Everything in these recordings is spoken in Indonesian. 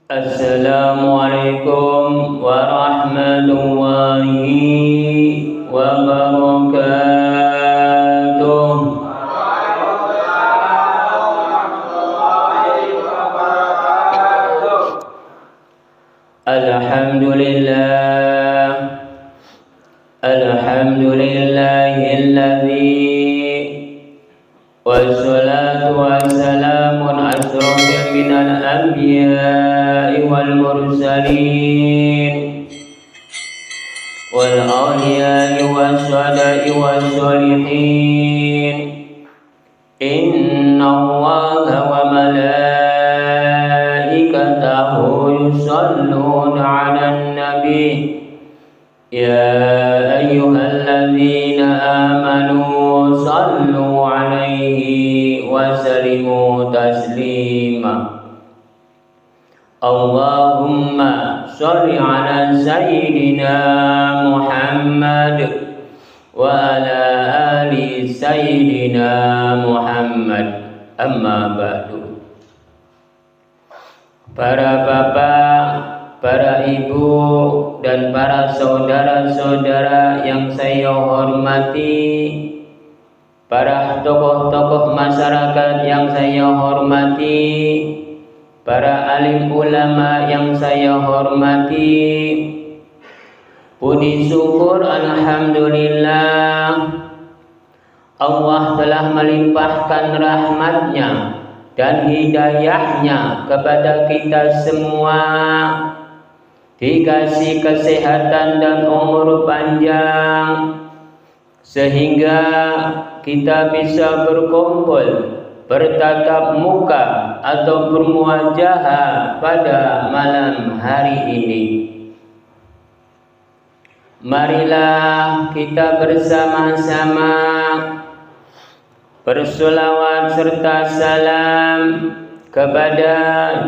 Assalamualaikum warahmatullahi wabarakatuh. Alhamdulillah, alhamdulillahilladzi wassalatu wassalamun asrofil minal anbiya'i wal mursalin wal awliya'i wassada'i wassalihin. Inna Allaha wa malaikatahu yusalluna 'alan nabi ya ayyuhalladzina amanu sallu 'alaihi wa sallimu taslima. Allahumma sholli 'ala sayyidina Muhammad wa ala ali sayyidina Muhammad. Amma ba'du. Para bapak, para ibu, dan para saudara-saudara yang saya hormati, para tokoh-tokoh masyarakat yang saya hormati, para alim ulama yang saya hormati, puji syukur alhamdulillah Allah telah melimpahkan rahmatnya dan hidayahnya kepada kita semua, dikasih kesehatan dan umur panjang sehingga kita bisa berkumpul, bertatap muka atau bermuajahah pada malam hari ini. Marilah kita bersama-sama bersolawat serta salam kepada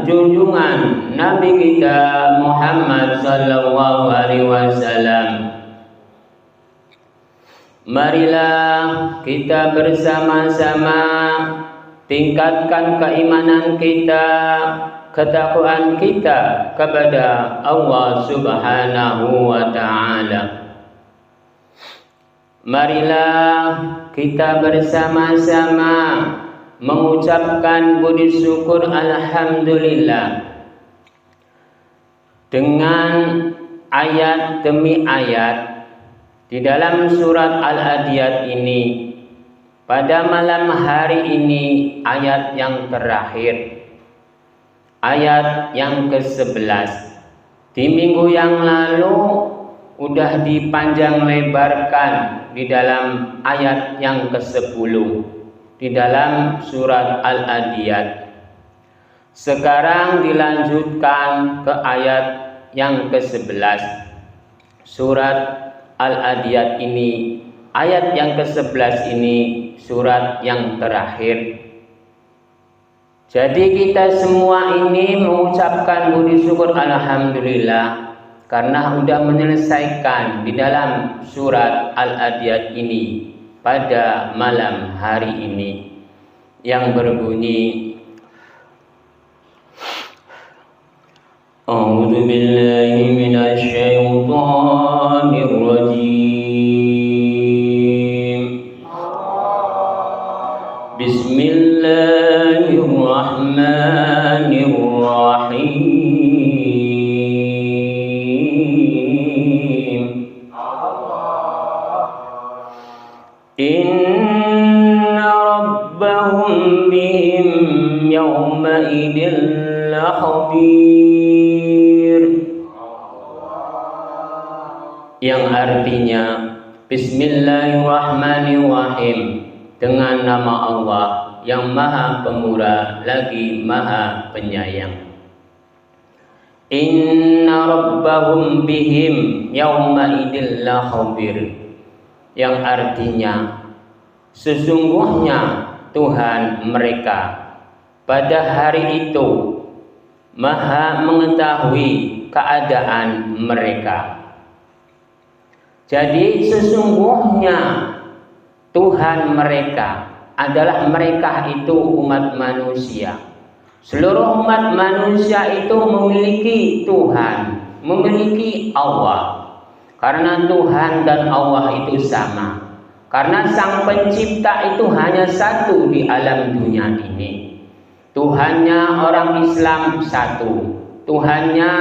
junjungan Nabi kita Muhammad sallallahu alaihi wasallam. Marilah kita bersama-sama tingkatkan keimanan kita, ketakwaan kita kepada Allah Subhanahu wa ta'ala. Marilah kita bersama-sama mengucapkan puji syukur alhamdulillah dengan ayat demi ayat di dalam surat Al-Adiyat ini. Pada malam hari ini ayat yang terakhir, ayat yang ke-11. Di minggu yang lalu udah dipanjang lebarkan di dalam ayat yang ke-10 di dalam surat Al-Adiyat. Sekarang dilanjutkan ke ayat yang ke-11 surat Al-Adiyat ini. Ayat yang ke-11 ini surat yang terakhir. Jadi kita semua ini mengucapkan puji syukur alhamdulillah karena sudah menyelesaikan di dalam surat Al-Adiyat ini pada malam hari ini yang berbunyi A'udzu billahi minasy syaithanir rajim. Bismillahirrahmanirrahim. Inna rabbahum bihim yawma idin lakhabir. Yang artinya Bismillahirrahmanirrahim, dengan nama Allah yang maha pemurah lagi maha penyayang. Inna rabbahum bihim yawma idin lakhabir, yang artinya sesungguhnya Tuhan mereka pada hari itu maha mengetahui keadaan mereka. Jadi sesungguhnya Tuhan mereka adalah mereka itu umat manusia. Seluruh umat manusia itu memiliki Tuhan, memiliki Allah. Karena Tuhan dan Allah itu sama. Karena Sang Pencipta itu hanya satu di alam dunia ini. Tuhannya orang Islam satu, Tuhannya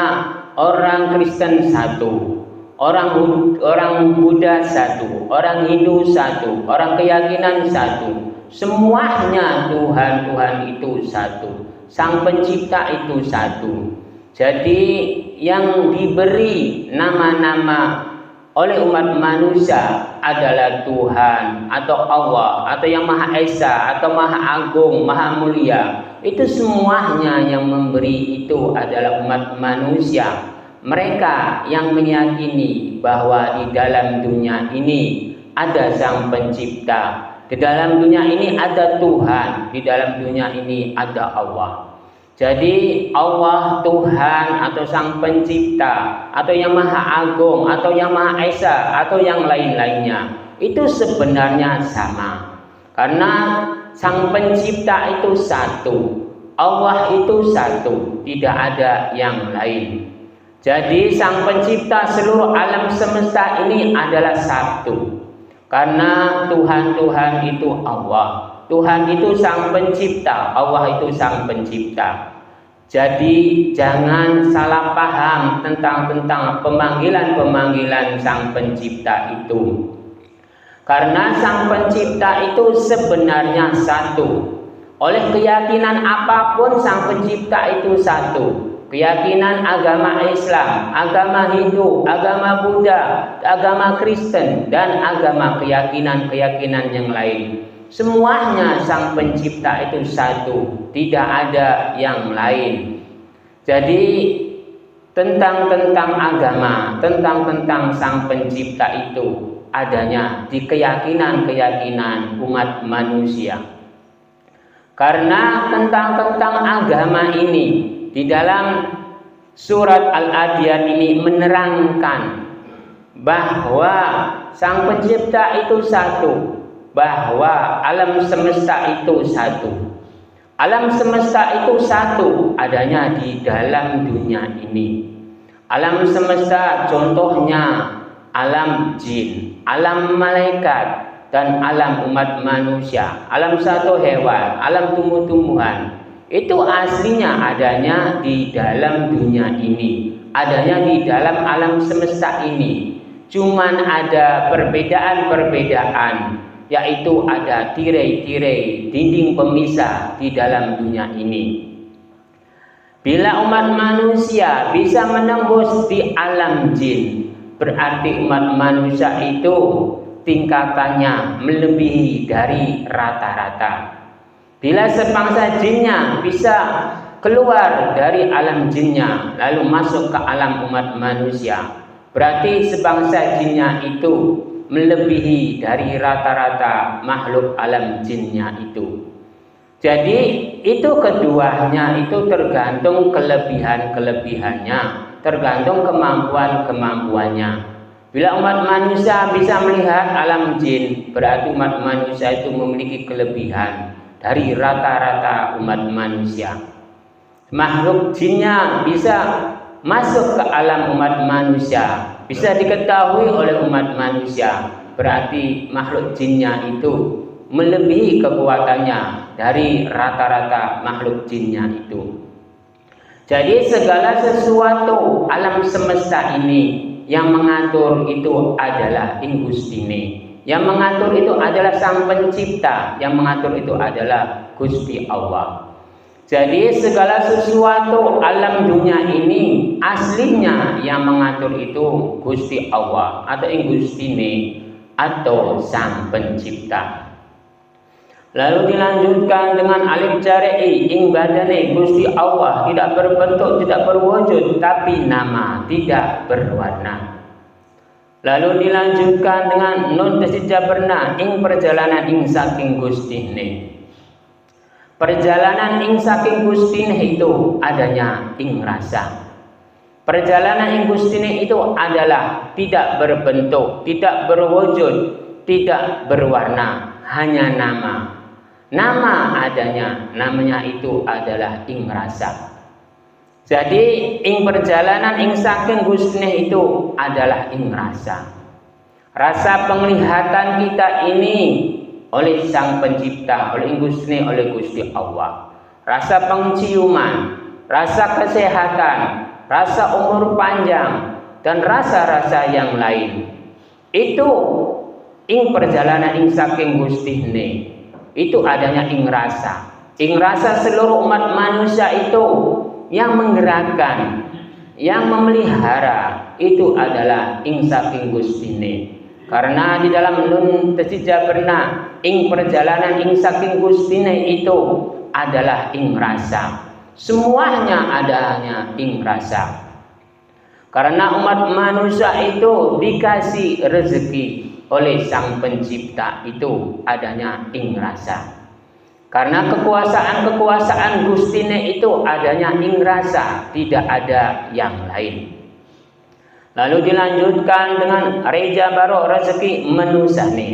orang Kristen satu, orang Buddha satu, orang Hindu satu, orang keyakinan satu. Semuanya Tuhan itu satu. Sang Pencipta itu satu. Jadi yang diberi nama-nama oleh umat manusia adalah Tuhan atau Allah atau yang Maha Esa atau Maha Agung, Maha Mulia. Itu semuanya yang memberi itu adalah umat manusia. Mereka yang meyakini bahwa di dalam dunia ini ada Sang Pencipta. Di dalam dunia ini ada Tuhan, di dalam dunia ini ada Allah. Jadi Allah, Tuhan atau Sang Pencipta atau yang Maha Agung atau yang Maha Esa atau yang lain-lainnya itu sebenarnya sama. Karena Sang Pencipta itu satu, Allah itu satu, tidak ada yang lain. Jadi Sang Pencipta seluruh alam semesta ini adalah satu. Karena Tuhan itu Allah, Tuhan itu Sang Pencipta, Allah itu Sang Pencipta. Jadi jangan salah paham tentang pemanggilan Sang Pencipta itu. Karena Sang Pencipta itu sebenarnya satu. Oleh keyakinan apapun Sang Pencipta itu satu. Keyakinan agama Islam, agama Hindu, agama Buddha, agama Kristen, dan agama keyakinan yang lain. Semuanya Sang Pencipta itu satu, tidak ada yang lain. Jadi tentang agama, tentang Sang Pencipta itu adanya di keyakinan umat manusia. Karena tentang agama ini di dalam surat Al-Adiyat ini menerangkan bahwa Sang Pencipta itu satu, bahwa alam semesta itu satu. Alam semesta itu satu adanya di dalam dunia ini. Alam semesta contohnya alam jin, alam malaikat, dan alam umat manusia, alam satu hewan, alam tumbuh-tumbuhan. Itu aslinya adanya di dalam dunia ini, adanya di dalam alam semesta ini. Cuman ada perbedaan, yaitu ada tirai-tirai, dinding pemisah di dalam dunia ini. Bila umat manusia bisa menembus di alam jin, berarti umat manusia itu tingkatannya melebihi dari rata-rata. Bila sebangsa jinnya bisa keluar dari alam jinnya lalu masuk ke alam umat manusia, berarti sebangsa jinnya itu melebihi dari rata-rata makhluk alam jinnya itu. Jadi itu keduanya itu tergantung kelebihannya, tergantung kemampuannya. Bila umat manusia bisa melihat alam jin, berarti umat manusia itu memiliki kelebihan dari rata-rata umat manusia. Makhluk jinnya bisa masuk ke alam umat manusia, bisa diketahui oleh umat manusia, berarti makhluk jinnya itu melebihi kekuatannya dari rata-rata makhluk jinnya itu. Jadi segala sesuatu alam semesta ini yang mengatur itu adalah Ingustine. Yang mengatur itu adalah Sang Pencipta, yang mengatur itu adalah Gusti Allah. Jadi segala sesuatu alam dunia ini aslinya yang mengatur itu Gusti Allah atau Ingustine atau Sang Pencipta. Lalu dilanjutkan dengan alif jari'i ing badane Gusti Allah tidak berbentuk, tidak berwujud, tapi nama, tidak berwarna. Lalu dilanjutkan dengan nun tasijaberna ing perjalanan ing saking Gustine. Perjalanan ing saking Gustine itu adanya ing rasa. Perjalanan ing Gustine itu adalah tidak berbentuk, tidak berwujud, tidak berwarna, hanya nama. nama adanya, namanya itu adalah ing rasa. Jadi ing perjalanan ing saking Gusti itu adalah ing rasa. Rasa penglihatan kita ini oleh Sang Pencipta, oleh Gusti, oleh Gusti Allah. Rasa penciuman, rasa kesehatan, rasa umur panjang, dan rasa-rasa yang lain. Itu ing perjalanan ing saking Gusti ini. Itu adanya ing rasa. Ing rasa seluruh umat manusia itu yang menggerakkan, yang memelihara, itu adalah ing saking Gusti ini. Karena di dalam nun tesija pernah ing perjalanan ing saking Gusti ini itu adalah ing rasa. Semuanya adanya ing rasa. Karena umat manusia itu dikasih rezeki oleh Sang Pencipta itu adanya ing rasa. Karena kekuasaan Gustine itu adanya ing rasa, tidak ada yang lain. Lalu dilanjutkan dengan reja baro rezeki menusane.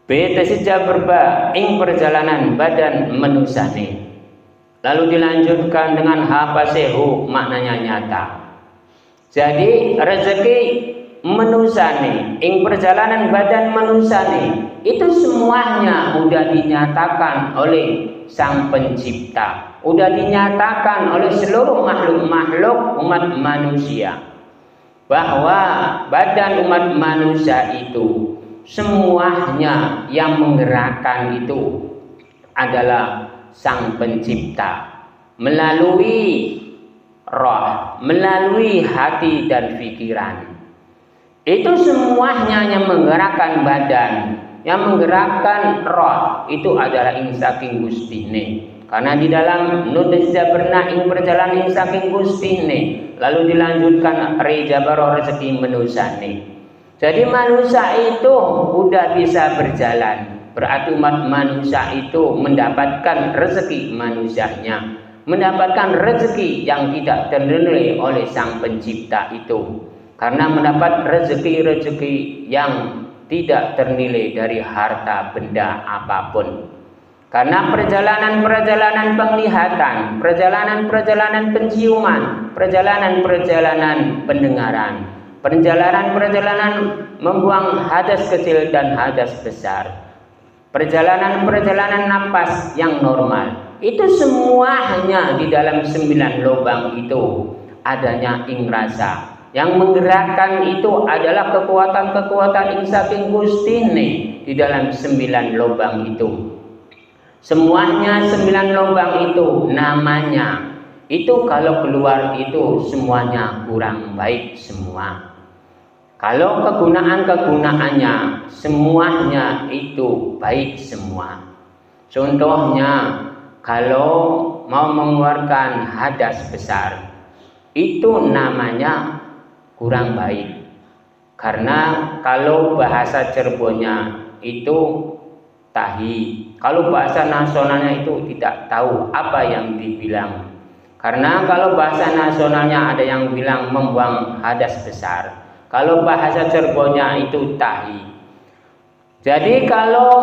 Bete sejak berba ing perjalanan badan menusane. Lalu dilanjutkan dengan hapasehu, maknanya nyata. Jadi rezeki menusane ing perjalanan badan menusane itu semuanya udah dinyatakan oleh Sang Pencipta, udah dinyatakan oleh seluruh makhluk-makhluk umat manusia bahwa badan umat manusia itu semuanya yang menggerakkan itu adalah Sang Pencipta melalui roh, melalui hati dan pikiran. Itu semuanya yang menggerakkan badan, yang menggerakkan roh, itu adalah ing saking Gustine. Karena di dalam nudesja pernah ing perjalanan ing saking Gustine, lalu dilanjutkan reja baro rezeki menusane. Jadi manusia itu udah bisa berjalan, berarti umat manusia itu mendapatkan rezeki manusianya, mendapatkan rezeki yang tidak ternilai oleh Sang Pencipta itu. Karena mendapat rezeki-rezeki yang tidak ternilai dari harta benda apapun. Karena perjalanan-perjalanan penglihatan, perjalanan-perjalanan penciuman, perjalanan-perjalanan pendengaran, perjalanan-perjalanan membuang hadas kecil dan hadas besar, perjalanan-perjalanan napas yang normal, itu semuanya di dalam 9 lubang itu adanya ing rasa. Yang menggerakkan itu adalah kekuatan-kekuatan ing saking Gustine di dalam 9 lubang itu. Semuanya 9 lubang itu namanya itu kalau keluar itu semuanya kurang baik semua. Kalau kegunaannya semuanya itu baik semua. Contohnya kalau mau mengeluarkan hadas besar itu namanya kurang baik. Karena kalau bahasa Cirebonnya itu tahi, kalau bahasa nasionalnya itu tidak tahu apa yang dibilang. Karena kalau bahasa nasionalnya ada yang bilang membuang hadas besar, kalau bahasa Cirebonnya itu tahi. Jadi kalau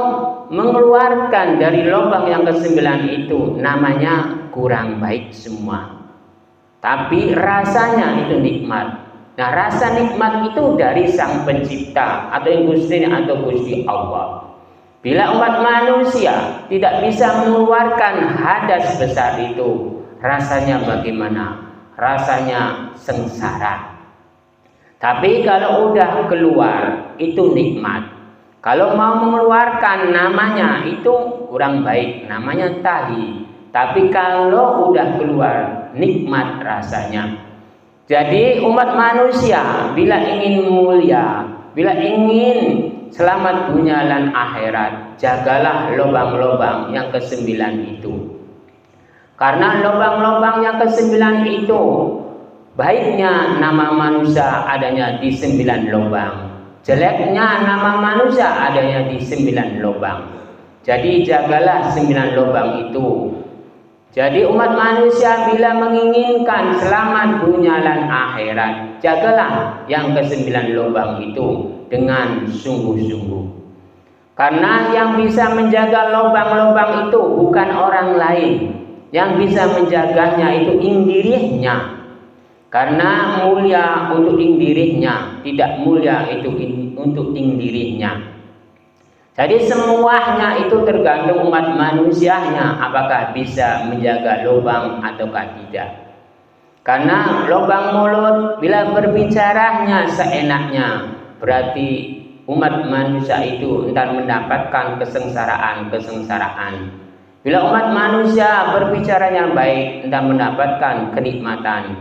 mengeluarkan dari lubang yang ke-9 itu namanya kurang baik semua. Tapi rasanya itu nikmat. Nah, rasa nikmat itu dari Sang Pencipta atau Gusti atau Gusti Allah. Bila umat manusia tidak bisa mengeluarkan hadas besar itu, rasanya bagaimana? Rasanya sengsara. Tapi kalau udah keluar itu nikmat. Kalau mau mengeluarkan namanya itu kurang baik, namanya tahi. Tapi kalau udah keluar nikmat rasanya. Jadi umat manusia bila ingin mulia, bila ingin selamat dunia dan akhirat, jagalah lubang-lubang yang ke-9 itu. Karena lubang-lubang yang ke-9 itu baiknya nama manusia adanya di 9 lubang, jeleknya nama manusia adanya di 9 lubang. Jadi jagalah 9 lubang itu. Jadi umat manusia bila menginginkan selamat dunia dan akhirat, jagalah yang ke-9 lubang itu dengan sungguh-sungguh. Karena yang bisa menjaga lubang-lubang itu bukan orang lain. Yang bisa menjaganya itu indirinya. Karena mulia untuk indirinya, tidak mulia itu untuk indirinya. Jadi semuanya itu tergantung umat manusianya apakah bisa menjaga lubang ataukah tidak. Karena lubang mulut bila berbicaranya seenaknya, berarti umat manusia itu entar mendapatkan kesengsaraan. Bila umat manusia berbicaranya baik, entar mendapatkan kenikmatan.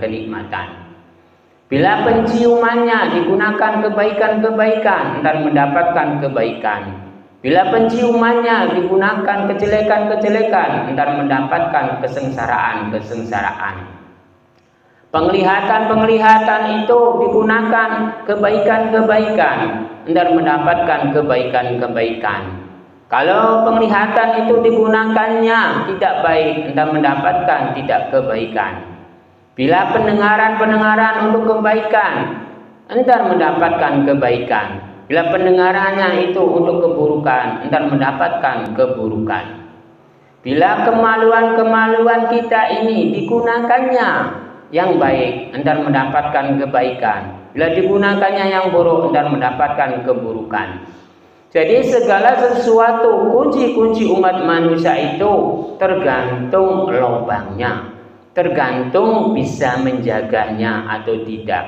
Bila penciumannya digunakan kebaikan, entar mendapatkan kebaikan. Bila penciumannya digunakan kejelekan, entar mendapatkan kesengsaraan. Penglihatan itu digunakan kebaikan, entar mendapatkan kebaikan. Kalau penglihatan itu digunakannya tidak baik, entar mendapatkan tidak kebaikan. Bila pendengaran untuk kebaikan, entar mendapatkan kebaikan. Bila pendengarannya itu untuk keburukan, entar mendapatkan keburukan. Bila kemaluan kita ini digunakannya yang baik, entar mendapatkan kebaikan. Bila digunakannya yang buruk, entar mendapatkan keburukan. Jadi segala sesuatu, kunci-kunci umat manusia itu tergantung lubangnya, tergantung bisa menjaganya atau tidak.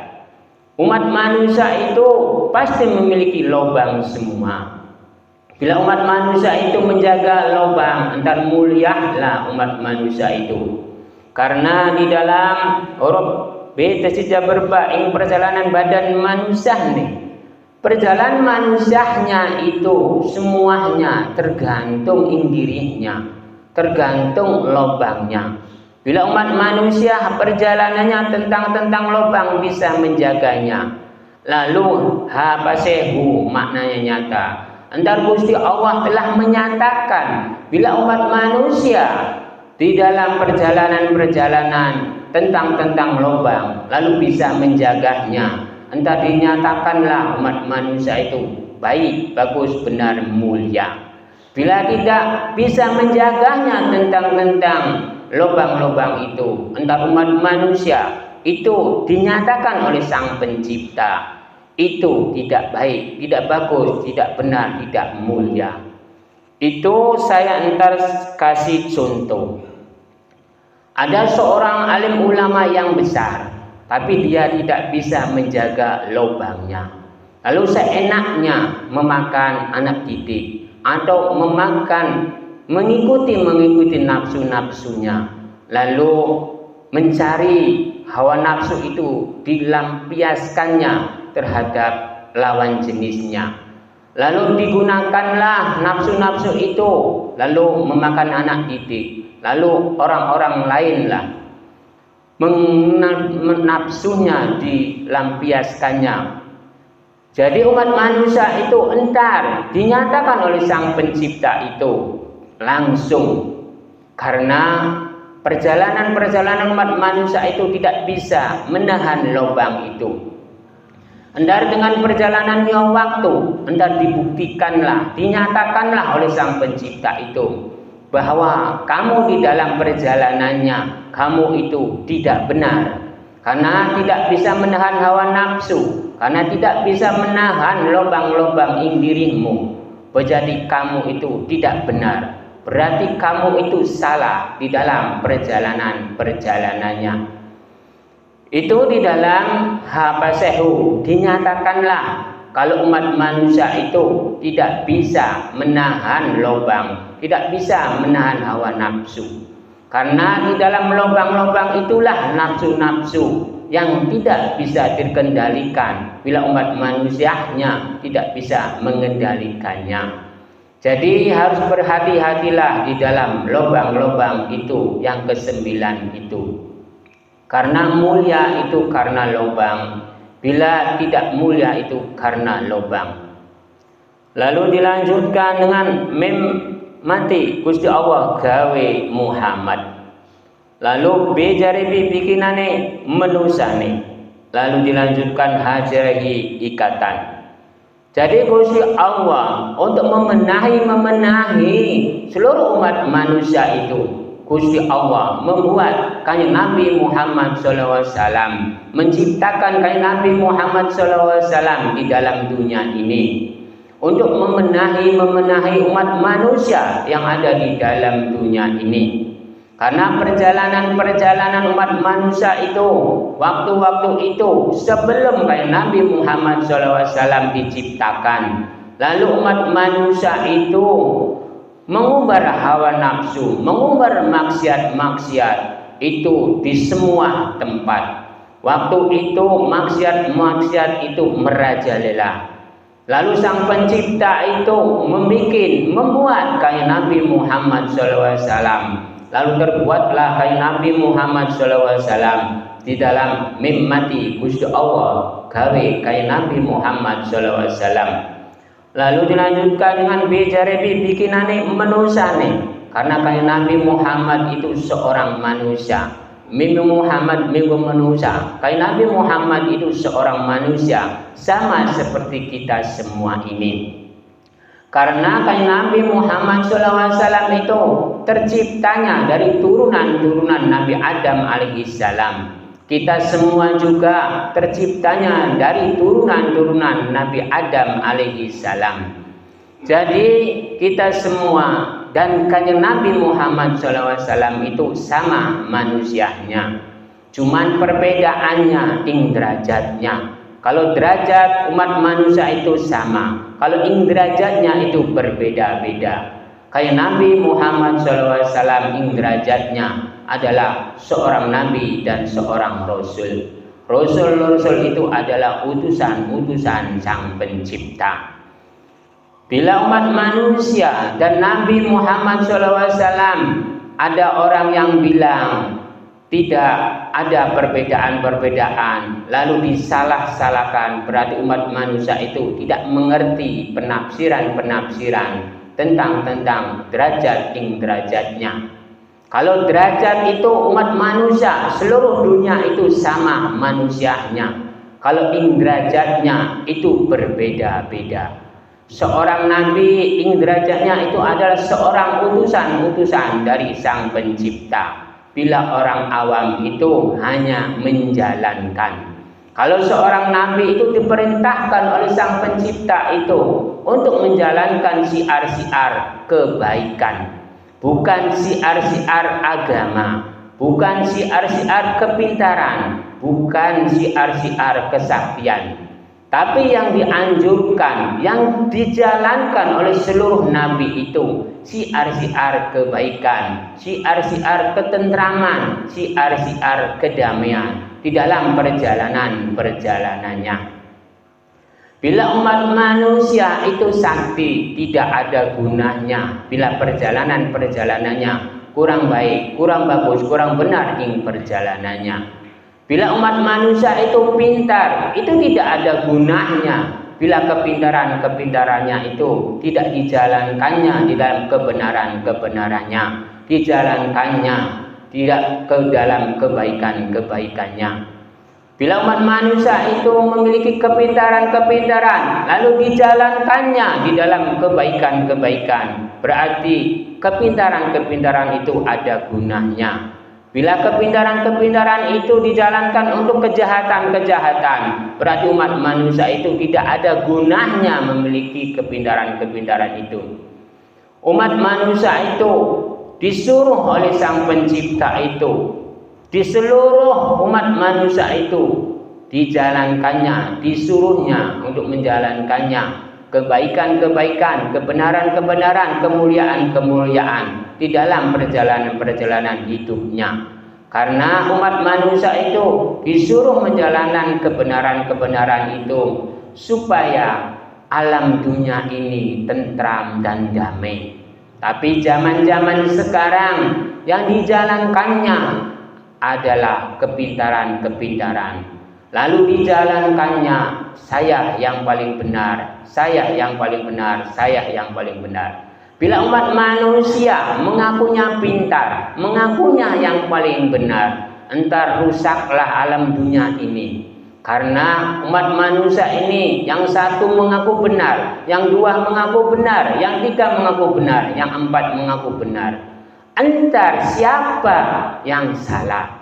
Umat manusia itu pasti memiliki lubang semua. Bila umat manusia itu menjaga lubang, entar mulialah umat manusia itu. Karena di dalam huruf B tasjid berba ing perjalanan badan manusia nih. Perjalanan manusianya itu semuanya tergantung indirinya, tergantung lubangnya. Bila umat manusia perjalanannya tentang lubang bisa menjaganya, lalu habasehu maknanya nyata. Entar Gusti Allah telah menyatakan bila umat manusia di dalam perjalanan tentang lubang lalu bisa menjaganya, entar dinyatakanlah umat manusia itu baik, bagus, benar, mulia. Bila tidak bisa menjaganya tentang lubang-lubang itu, entar umat manusia itu dinyatakan oleh Sang Pencipta itu tidak baik, tidak bagus, tidak benar, tidak mulia. Itu saya entar kasih contoh. Ada seorang alim ulama yang besar, tapi dia tidak bisa menjaga lubangnya. Lalu seenaknya memakan anak didik atau mengikuti nafsu-nafsunya, lalu mencari hawa nafsu itu dilampiaskannya terhadap lawan jenisnya. Lalu digunakanlah nafsu-nafsu itu lalu memakan anak didik. Lalu orang-orang lainlah nafsunya dilampiaskannya. Jadi umat manusia itu entar dinyatakan oleh Sang Pencipta itu langsung, karena perjalanan umat manusia itu tidak bisa menahan lubang itu. Entar dengan perjalanannya waktu, entar dibuktikanlah, dinyatakanlah oleh Sang Pencipta itu bahwa kamu di dalam perjalanannya kamu itu tidak benar, karena tidak bisa menahan hawa nafsu, karena tidak bisa menahan lubang-lubang dirimu. Jadi kamu itu tidak benar, berarti kamu itu salah di dalam perjalanannya. Itu di dalam habasehu dinyatakanlah kalau umat manusia itu tidak bisa menahan lubang, tidak bisa menahan hawa nafsu. Karena di dalam lubang-lubang itulah nafsu-nafsu yang tidak bisa dikendalikan bila umat manusianya tidak bisa mengendalikannya. Jadi harus berhati-hatilah di dalam lubang-lubang itu yang ke-9 itu. Karena mulia itu karena lubang, bila tidak mulia itu karena lubang. Lalu dilanjutkan dengan mim mati Gusti Allah gawe Muhammad. Lalu B jaribi bikinane menusane. Lalu dilanjutkan hajrahi ikatan. Jadi Gusti Allah untuk memenahi seluruh umat manusia itu, Gusti Allah membuat Kanjeng Nabi Muhammad SAW, menciptakan Kanjeng Nabi Muhammad SAW di dalam dunia ini untuk memenahi umat manusia yang ada di dalam dunia ini. Karena perjalanan umat manusia itu, waktu-waktu itu sebelum Kanjeng Nabi Muhammad SAW diciptakan, lalu umat manusia itu mengumbar hawa nafsu, mengumbar maksiat itu di semua tempat. Waktu itu maksiat itu merajalela. Lalu Sang Pencipta itu membuat Kanjeng Nabi Muhammad SAW. Lalu terbuatlah Kanjeng Nabi Muhammad SAW di dalam mimmati Gusti Allah gawe Kanjeng Nabi Muhammad SAW. Lalu dilanjutkan dengan bijarebi bikinane manusane, karena Kanjeng Nabi Muhammad itu seorang manusia. Mimpi Muhammad mimpi manusia. Kanjeng Nabi Muhammad itu seorang manusia, sama seperti kita semua ini. Karena Kanjeng Nabi Muhammad SAW itu terciptanya dari turunan Nabi Adam alaihissalam. Kita semua juga terciptanya dari turunan Nabi Adam alaihissalam. Jadi kita semua dan Kanjeng Nabi Muhammad SAW itu sama manusianya. Cuman perbedaannya ing derajatnya. Kalau derajat umat manusia itu sama, kalau ing derajatnya itu berbeda-beda. Kayak Nabi Muhammad SAW ing derajatnya adalah seorang nabi dan seorang rasul. Rasul itu adalah utusan Sang Pencipta. Bila umat manusia dan Nabi Muhammad SAW ada orang yang bilang tidak ada perbedaan-perbedaan, lalu disalah-salahkan, berarti umat manusia itu tidak mengerti penafsiran tentang derajat ing derajatnya. Kalau derajat itu umat manusia seluruh dunia itu sama manusianya. Kalau ing derajatnya itu berbeda-beda. Seorang nabi ing derajatnya itu adalah seorang utusan dari Sang Pencipta. Bila orang awam itu hanya menjalankan. Kalau seorang nabi itu diperintahkan oleh Sang Pencipta itu untuk menjalankan siar-siar kebaikan, bukan siar-siar agama, bukan siar-siar kepintaran, bukan siar-siar kesaktian. Tapi yang dianjurkan, yang dijalankan oleh seluruh nabi itu siar-siar kebaikan, siar-siar ketentraman, siar-siar kedamaian di dalam perjalanannya. Bila umat manusia itu sakti, tidak ada gunanya bila perjalanannya kurang baik, kurang bagus, kurang benar ing perjalanannya. Bila umat manusia itu pintar, itu tidak ada gunanya bila kepintarannya itu tidak dijalankannya di dalam kebenarannya, dijalankannya tidak ke dalam kebaikannya. Bila umat manusia itu memiliki kepintaran lalu dijalankannya di dalam kebaikan, berarti kepintaran itu ada gunanya. Bila kepintaran itu dijalankan untuk kejahatan, berarti umat manusia itu tidak ada gunanya memiliki kepintaran itu. Umat manusia itu disuruh oleh Sang Pencipta itu, di seluruh umat manusia itu dijalankannya, disuruhnya untuk menjalankannya kebaikan, kebenaran, kemuliaan di dalam perjalanan hidupnya. Karena umat manusia itu disuruh menjalankan kebenaran itu supaya alam dunia ini tentram dan damai. Tapi zaman-zaman sekarang yang dijalankannya adalah kepintaran, lalu dijalankannya saya yang paling benar. Bila umat manusia mengakunya pintar, mengakunya yang paling benar, entar rusaklah alam dunia ini. Karena umat manusia ini yang satu mengaku benar, yang dua mengaku benar, yang tiga mengaku benar, yang empat mengaku benar. Entar siapa yang salah?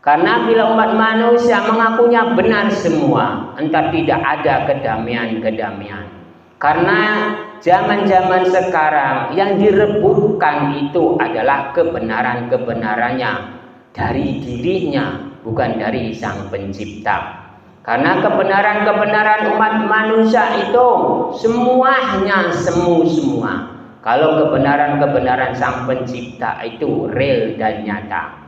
Karena bila umat manusia mengakunya benar semua, entar tidak ada kedamaian-kedamaian. Karena zaman-zaman sekarang yang direbutkan itu adalah kebenaran-kebenarannya dari dirinya, bukan dari Sang Pencipta. Karena kebenaran-kebenaran umat manusia itu semuanya semu semua. Kalau kebenaran-kebenaran Sang Pencipta itu real dan nyata.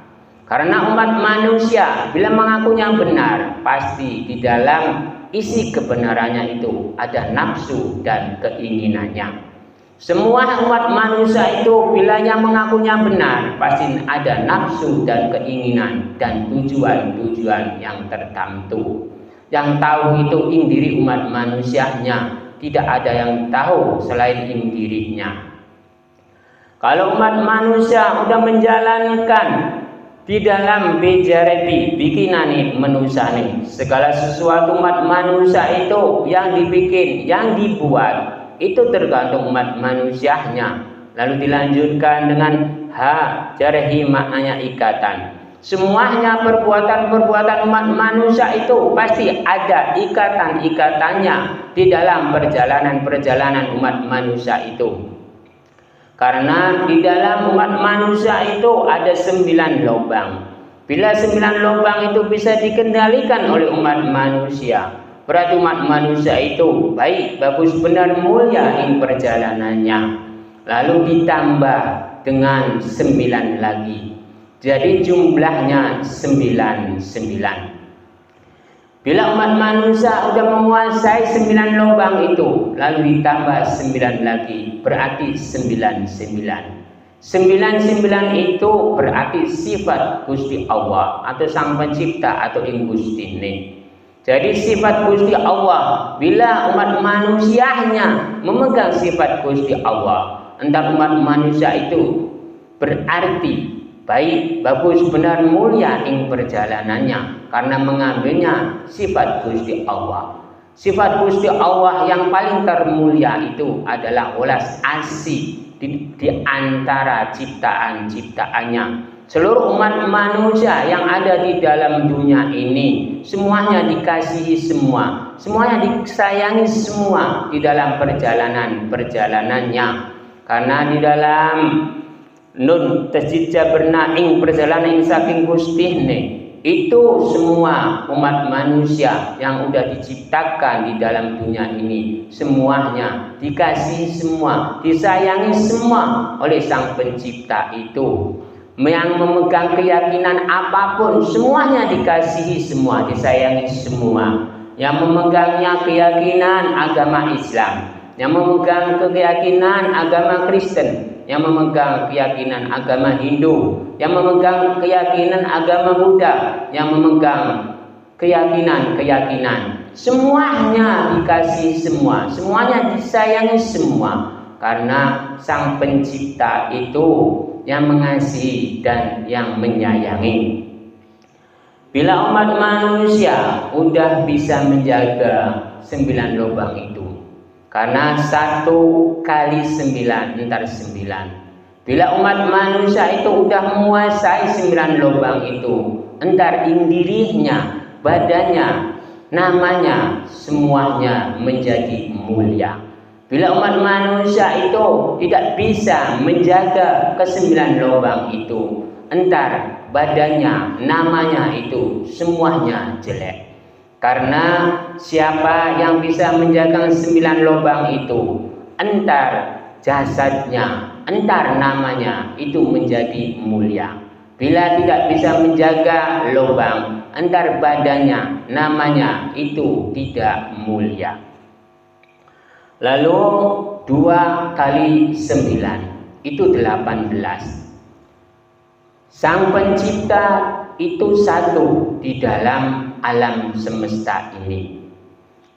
Karena umat manusia bila mengakunya benar, pasti di dalam isi kebenarannya itu ada nafsu dan keinginannya. Semua umat manusia itu bilanya mengakunya benar, pasti ada nafsu dan keinginan dan tujuan-tujuan yang tertentu. Yang tahu itu indiri umat manusianya, tidak ada yang tahu selain indirinya. Kalau umat manusia sudah menjalankan di dalam bejarepi bikinani menusani, segala sesuatu umat manusia itu yang dibikin, yang dibuat, itu tergantung umat manusianya. Lalu dilanjutkan dengan jarehi maknanya ikatan. Semuanya perbuatan-perbuatan umat manusia itu pasti ada ikatan-ikatannya di dalam perjalanan-perjalanan umat manusia itu. Karena di dalam umat manusia itu ada 9 lubang. Bila 9 lubang itu bisa dikendalikan oleh umat manusia, berarti umat manusia itu baik, bagus, benar, mulia ing perjalanannya. Lalu ditambah dengan 9 lagi. Jadi jumlahnya 99. Bila umat manusia sudah menguasai 9 lubang itu, lalu ditambah 9 lagi, berarti 99. 99 itu berarti sifat Gusti Allah atau Sang Pencipta atau ing Gustine. Jadi sifat Gusti Allah, bila umat manusianya memegang sifat Gusti Allah, entah umat manusia itu berarti baik, bagus, benar, mulia ing perjalanannya, karena mengambilnya sifat Gusti Allah. Sifat Gusti Allah yang paling termulia itu adalah welas asih di antara ciptaan-ciptaannya. Seluruh umat manusia yang ada di dalam dunia ini, semuanya dikasihi semua, semuanya disayangi semua di dalam perjalanan-perjalanannya. Karena di dalam nun tasjidja bernaing perjalanan saking gustihne, itu semua umat manusia yang sudah diciptakan di dalam dunia ini, semuanya dikasihi semua, disayangi semua oleh Sang Pencipta itu. Yang memegang keyakinan apapun, semuanya dikasihi semua, disayangi semua. Yang memegangnya keyakinan agama Islam, yang memegang keyakinan agama Kristen, yang memegang keyakinan agama Hindu, yang memegang keyakinan agama Buddha, yang memegang keyakinan-keyakinan, semuanya dikasihi semua, semuanya disayangi semua. Karena Sang Pencipta itu yang mengasihi dan yang menyayangi. Bila umat manusia sudah bisa menjaga 9 lubang itu, karena 1 kali 9 entar 9. Bila umat manusia itu sudah menguasai 9 lubang itu, entar dirinya, badannya, namanya, semuanya menjadi mulia. Bila umat manusia itu tidak bisa menjaga ke-9 lubang itu, entar badannya, namanya itu semuanya jelek. Karena siapa yang bisa menjaga 9 lubang itu, entar jasadnya, entar namanya itu menjadi mulia. Bila tidak bisa menjaga lubang, entar badannya, namanya itu tidak mulia. Lalu 2 kali 9 itu 18. Sang Pencipta itu satu di dalam alam semesta ini.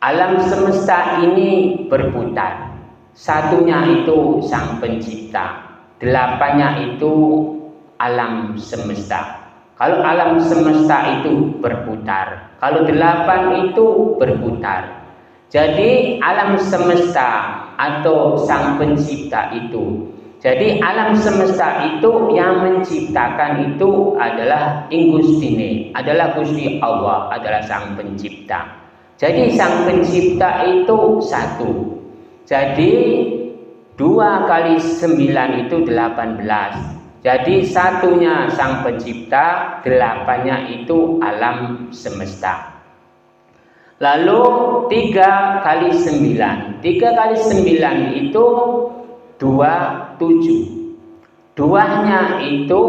Alam semesta ini berputar. Satunya itu Sang Pencipta, 8-nya itu alam semesta. Kalau alam semesta itu berputar, kalau 8 itu berputar. Jadi alam semesta atau sang pencipta itu. Jadi alam semesta itu yang menciptakan itu adalah Ingustine, adalah Gusti Allah, adalah sang pencipta. Jadi sang pencipta itu satu. Jadi 2 kali 9 itu 18. Jadi satunya sang pencipta, 8-nya itu alam semesta. Lalu 3 kali 9. 3 kali 9 itu 27. 2-nya itu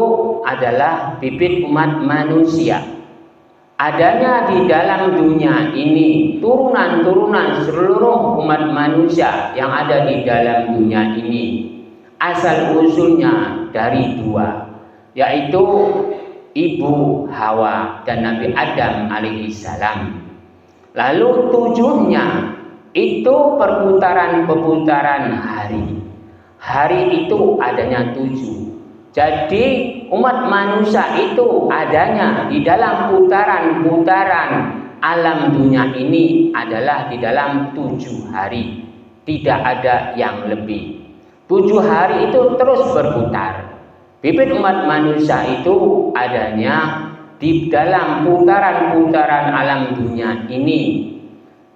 adalah bibit umat manusia. Adanya di dalam dunia ini turunan-turunan seluruh umat manusia yang ada di dalam dunia ini. Asal usulnya dari 2, yaitu Ibu Hawa dan Nabi Adam alaihissalam. Lalu 7-nya itu perputaran hari. Hari itu adanya 7. Jadi umat manusia itu adanya di dalam putaran-putaran alam dunia ini adalah di dalam 7 hari. Tidak ada yang lebih. 7 hari itu terus berputar. Bibit umat manusia itu adanya di dalam putaran-putaran alam dunia ini.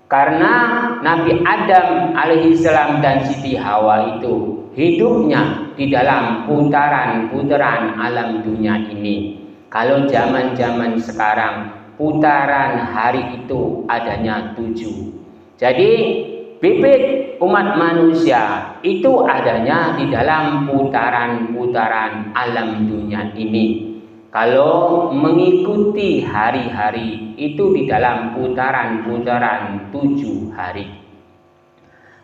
Karena Nabi Adam alaihissalam dan Siti Hawa itu hidupnya di dalam putaran-putaran alam dunia ini. Kalau zaman-zaman sekarang putaran hari itu adanya 7. Jadi bibit umat manusia itu adanya di dalam putaran-putaran alam dunia ini. Kalau mengikuti hari-hari itu di dalam putaran-putaran 7 hari.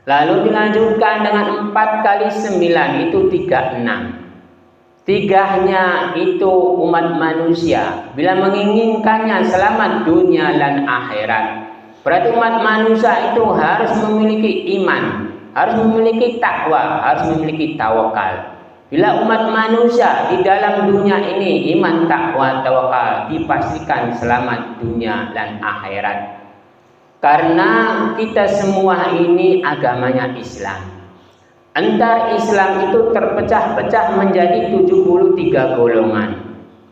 Lalu dilanjutkan dengan 4 kali 9 itu 36. 3-nya itu umat manusia bila menginginkannya selamat dunia dan akhirat. Berarti umat manusia itu harus memiliki iman, harus memiliki takwa, harus memiliki tawakal. Bila umat manusia di dalam dunia ini iman, takwa, tawakal, dipastikan selamat dunia dan akhirat. Karena kita semua ini agamanya Islam. Entar Islam itu terpecah-pecah menjadi 73 golongan.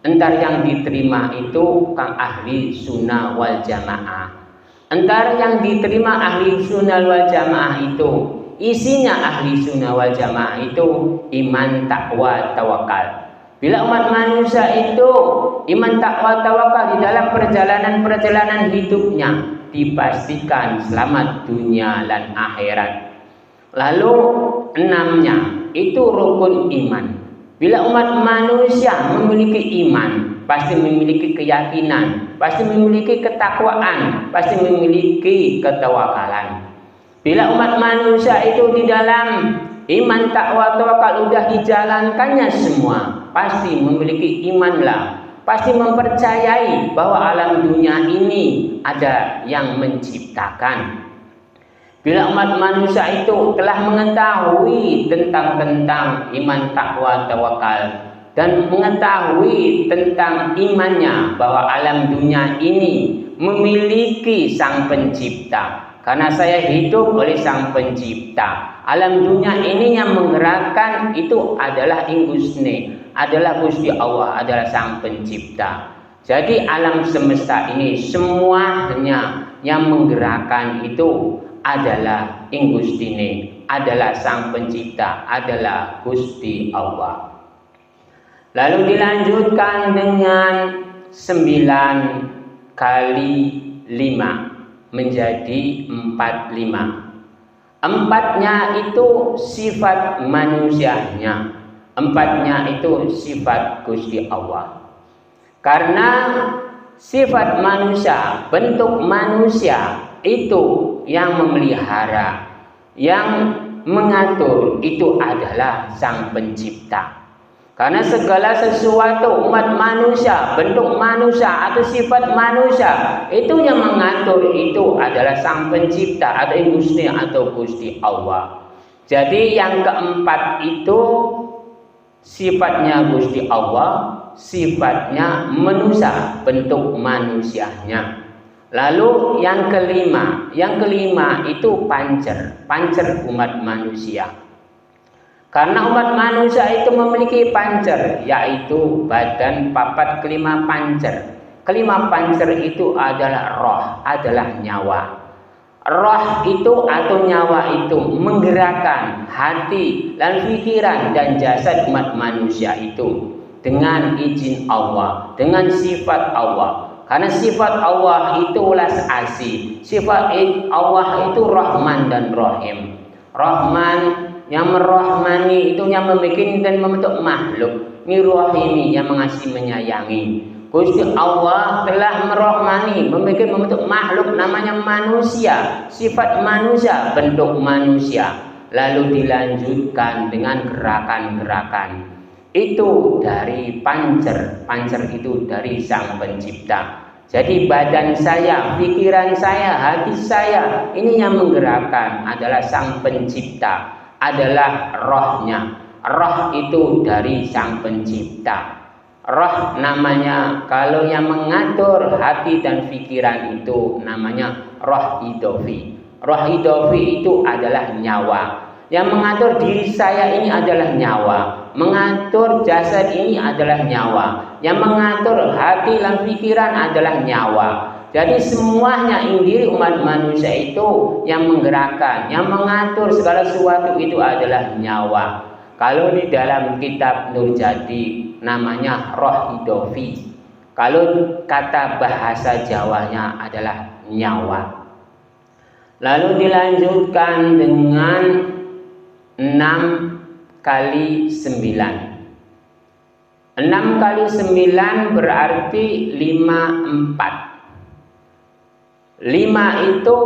Entar yang diterima itu kang ahli sunnah wal jamaah. Entar yang diterima ahli sunnah wal jamaah itu isinya ahli sunnah wal jamaah itu iman, takwa, tawakal. Bila umat manusia itu iman, takwa, tawakal di dalam perjalanan-perjalanan hidupnya dipastikan selamat dunia dan akhirat. Lalu 6-nya itu rukun iman. Bila umat manusia memiliki iman, pasti memiliki keyakinan, pasti memiliki ketakwaan, pasti memiliki ketawakalan. Bila umat manusia itu di dalam iman, takwa, tawakal sudah dijalankannya semua, pasti memiliki imanlah, pasti mempercayai bahwa alam dunia ini ada yang menciptakan. Bila umat manusia itu telah mengetahui tentang iman, takwa, tawakal dan mengetahui tentang imannya bahwa alam dunia ini memiliki sang pencipta. Karena saya hidup oleh sang pencipta. Alam dunia ini yang menggerakkan itu adalah Ingusne, adalah Gusti Allah, adalah sang pencipta. Jadi alam semesta ini semuanya yang menggerakkan itu adalah Ingustine, adalah sang pencipta, adalah Gusti Allah. Lalu dilanjutkan dengan 9 kali 5 menjadi 45. 4-nya itu sifat manusianya, 4-nya itu sifat Gusti Allah. Karena sifat manusia, bentuk manusia itu yang memelihara, yang mengatur itu adalah sang pencipta. Karena segala sesuatu umat manusia, bentuk manusia atau sifat manusia itu yang mengatur itu adalah sang pencipta atau Ingusne atau Gusti Allah. Jadi yang keempat itu sifatnya Gusti Allah, sifatnya manusia, bentuk manusianya. Lalu yang kelima itu pancer umat manusia. Karena umat manusia itu memiliki pancer, yaitu badan papat kelima pancer. Kelima pancer itu adalah roh, adalah nyawa. Roh itu atau nyawa itu menggerakkan hati dan pikiran dan jasad umat manusia itu dengan izin Allah, dengan sifat Allah. Karena sifat Allah itu welas asih, sifat Allah itu Rahman dan Rahim. Rahman yang merahmani itu yang membuat dan membentuk makhluk. Rahimi yang mengasihi menyayangi. Gusti Allah telah merahmani, membentuk makhluk namanya manusia, sifat manusia, bentuk manusia. Lalu dilanjutkan dengan gerakan-gerakan. Itu dari pancer itu dari Sang Pencipta. Jadi badan saya, pikiran saya, hati saya, ini yang menggerakkan adalah Sang Pencipta, adalah rohnya. Roh itu dari Sang Pencipta. Roh namanya, kalau yang mengatur hati dan pikiran itu namanya roh idofi. Roh idofi itu adalah nyawa. Yang mengatur diri saya ini adalah nyawa. Mengatur jasad ini adalah nyawa. Yang mengatur hati dan pikiran adalah nyawa. Jadi semuanya diri umat manusia itu yang menggerakkan, yang mengatur segala sesuatu itu adalah nyawa. Kalau di dalam kitab Nurjati namanya roh idofi. Kalau kata bahasa Jawanya adalah nyawa. Lalu dilanjutkan dengan 6 kali 9. 6 kali 9 berarti 54. 5 itu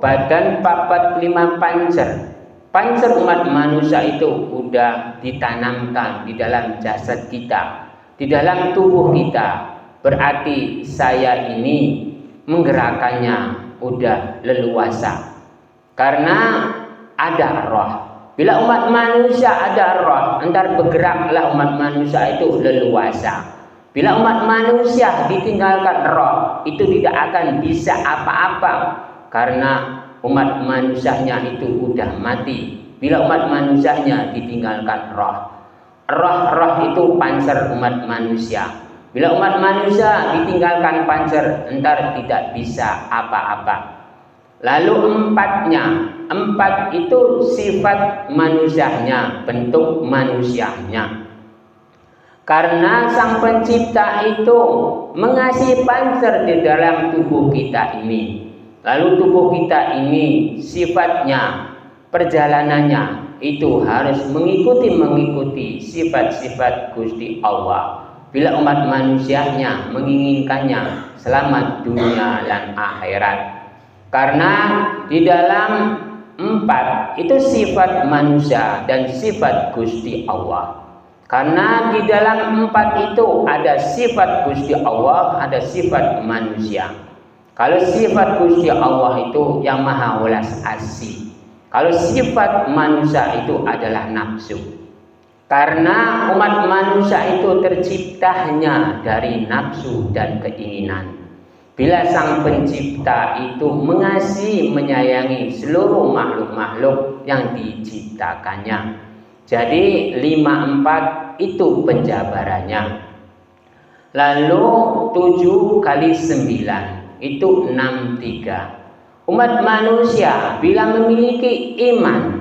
badan papat 5 pancer. Pancer umat manusia itu sudah ditanamkan di dalam jasad kita, di dalam tubuh kita. Berarti saya ini menggerakkannya sudah leluasa. Karena ada roh. Bila umat manusia ada roh, entar bergeraklah umat manusia itu leluasa. Bila umat manusia ditinggalkan roh, itu tidak akan bisa apa-apa. Karena umat manusianya itu udah mati. Bila umat manusianya ditinggalkan roh. Roh itu pancer umat manusia. Bila umat manusia ditinggalkan pancer, entar tidak bisa apa-apa. Lalu 4 itu sifat manusianya, bentuk manusianya. Karena Sang Pencipta itu mengasihi pancer di dalam tubuh kita ini. Lalu tubuh kita ini sifatnya, perjalanannya itu harus mengikuti sifat-sifat Gusti Allah. Bila umat manusianya menginginkannya selamat dunia dan akhirat. Karena di dalam 4 itu sifat manusia dan sifat Gusti Allah. Karena di dalam 4 itu ada sifat Gusti Allah, ada sifat manusia. Kalau sifat Gusti Allah itu yang maha welas asih. Kalau sifat manusia itu adalah nafsu. Karena umat manusia itu terciptanya dari nafsu dan keinginan. Bila Sang Pencipta itu mengasihi, menyayangi seluruh makhluk-makhluk yang diciptakannya. Jadi 54 itu penjabarannya. Lalu 7 kali 9 itu 63. Umat manusia bila memiliki iman,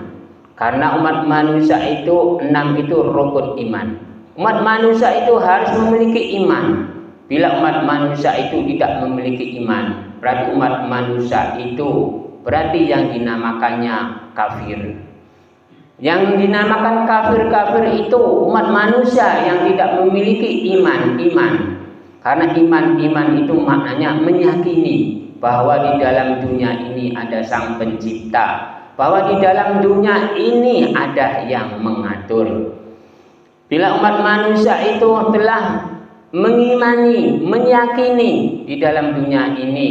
karena umat manusia itu 6 itu rukun iman. Umat manusia itu harus memiliki iman. Bila umat manusia itu tidak memiliki iman, berarti umat manusia itu berarti yang dinamakannya kafir. Yang dinamakan kafir itu umat manusia yang tidak memiliki iman. Karena iman itu maknanya meyakini bahwa di dalam dunia ini ada Sang Pencipta, bahwa di dalam dunia ini ada yang mengatur. Bila umat manusia itu telah mengimani, meyakini di dalam dunia ini,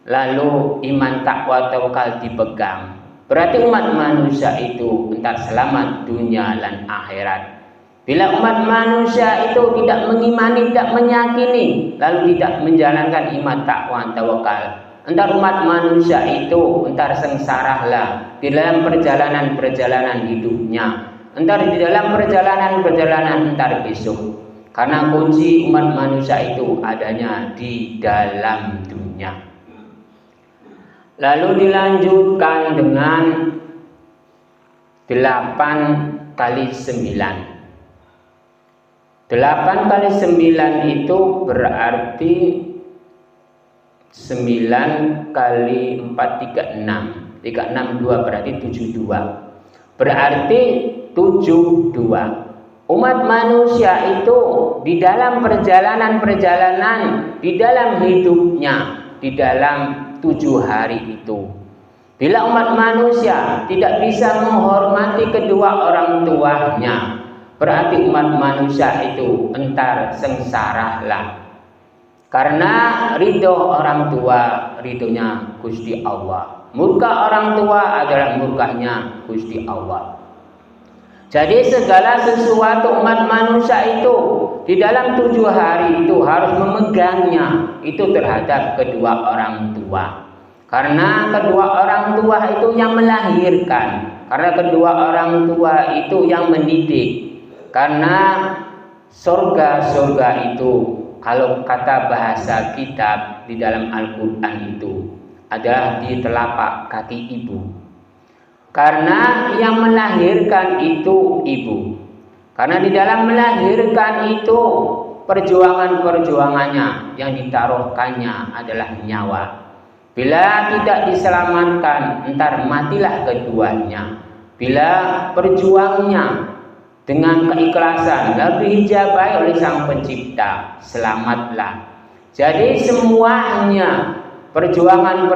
lalu iman takwa tawakal dipegang, berarti umat manusia itu entar selamat dunia dan akhirat. Bila umat manusia itu tidak mengimani, tidak meyakini, lalu tidak menjalankan iman, takwa, tawakal, entar umat manusia itu entar sengsaralah di dalam perjalanan hidupnya, entar di dalam perjalanan entar besok. Karena kunci umat manusia itu adanya di dalam dunia. Lalu dilanjutkan dengan 8 kali 9. 8 kali 9 itu berarti 9 kali 4 36. 362 berarti 72. Berarti 72. Umat manusia itu di dalam perjalanan di dalam hidupnya, di dalam 7 hari itu. Bila umat manusia tidak bisa menghormati kedua orang tuanya, berarti umat manusia itu entar sengsaralah. Karena ridho orang tua, ridhonya Gusti Allah. Murka orang tua adalah murkanya Gusti Allah. Jadi segala sesuatu umat manusia itu di dalam 7 hari itu harus memegangnya itu terhadap kedua orang tua. Karena kedua orang tua itu yang melahirkan. Karena kedua orang tua itu yang mendidik. Karena surga itu kalau kata bahasa kitab di dalam Al-Quran itu adalah di telapak kaki ibu. Karena yang melahirkan itu ibu. Karena di dalam melahirkan itu perjuangannya yang ditaruhkannya adalah nyawa. Bila tidak diselamatkan, entar matilah keduanya. Bila perjuangnya dengan keikhlasan lalu dijabai oleh Sang Pencipta, selamatlah. Jadi semuanya perjuangan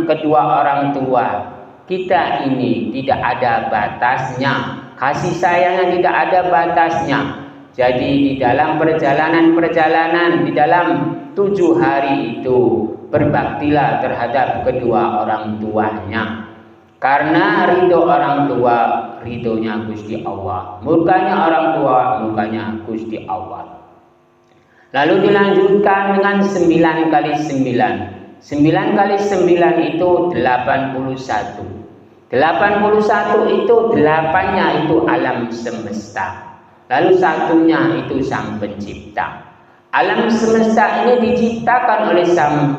kedua orang tua kita ini tidak ada batasnya, kasih sayangnya tidak ada batasnya. Jadi di dalam perjalanan di dalam 7 hari itu berbaktilah terhadap kedua orang tuanya. Karena ridho orang tua, ridhonya Gusti Allah. Murkanya orang tua, murkanya Gusti Allah. Lalu dilanjutkan dengan 9 kali 9. 9 kali 9 itu 81. 81 itu 8-nya itu alam semesta. Lalu 1-nya itu Sang Pencipta. Alam semesta ini diciptakan oleh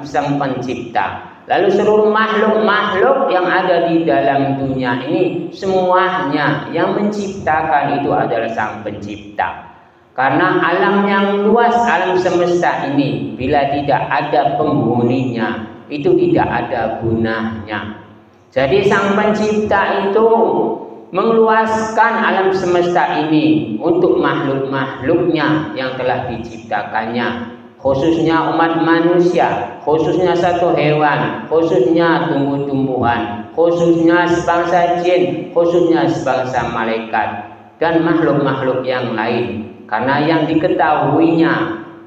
Sang Pencipta. Lalu seluruh makhluk-makhluk yang ada di dalam dunia ini semuanya yang menciptakan itu adalah Sang Pencipta. Karena alam yang luas, alam semesta ini bila tidak ada penghuninya itu tidak ada gunanya. Jadi Sang Pencipta itu mengeluaskan alam semesta ini untuk makhluk-makhluknya yang telah diciptakannya. Khususnya umat manusia, khususnya satu hewan, khususnya tumbuh-tumbuhan, khususnya sebangsa jin, khususnya sebangsa malaikat, dan makhluk-makhluk yang lain. Karena yang diketahuinya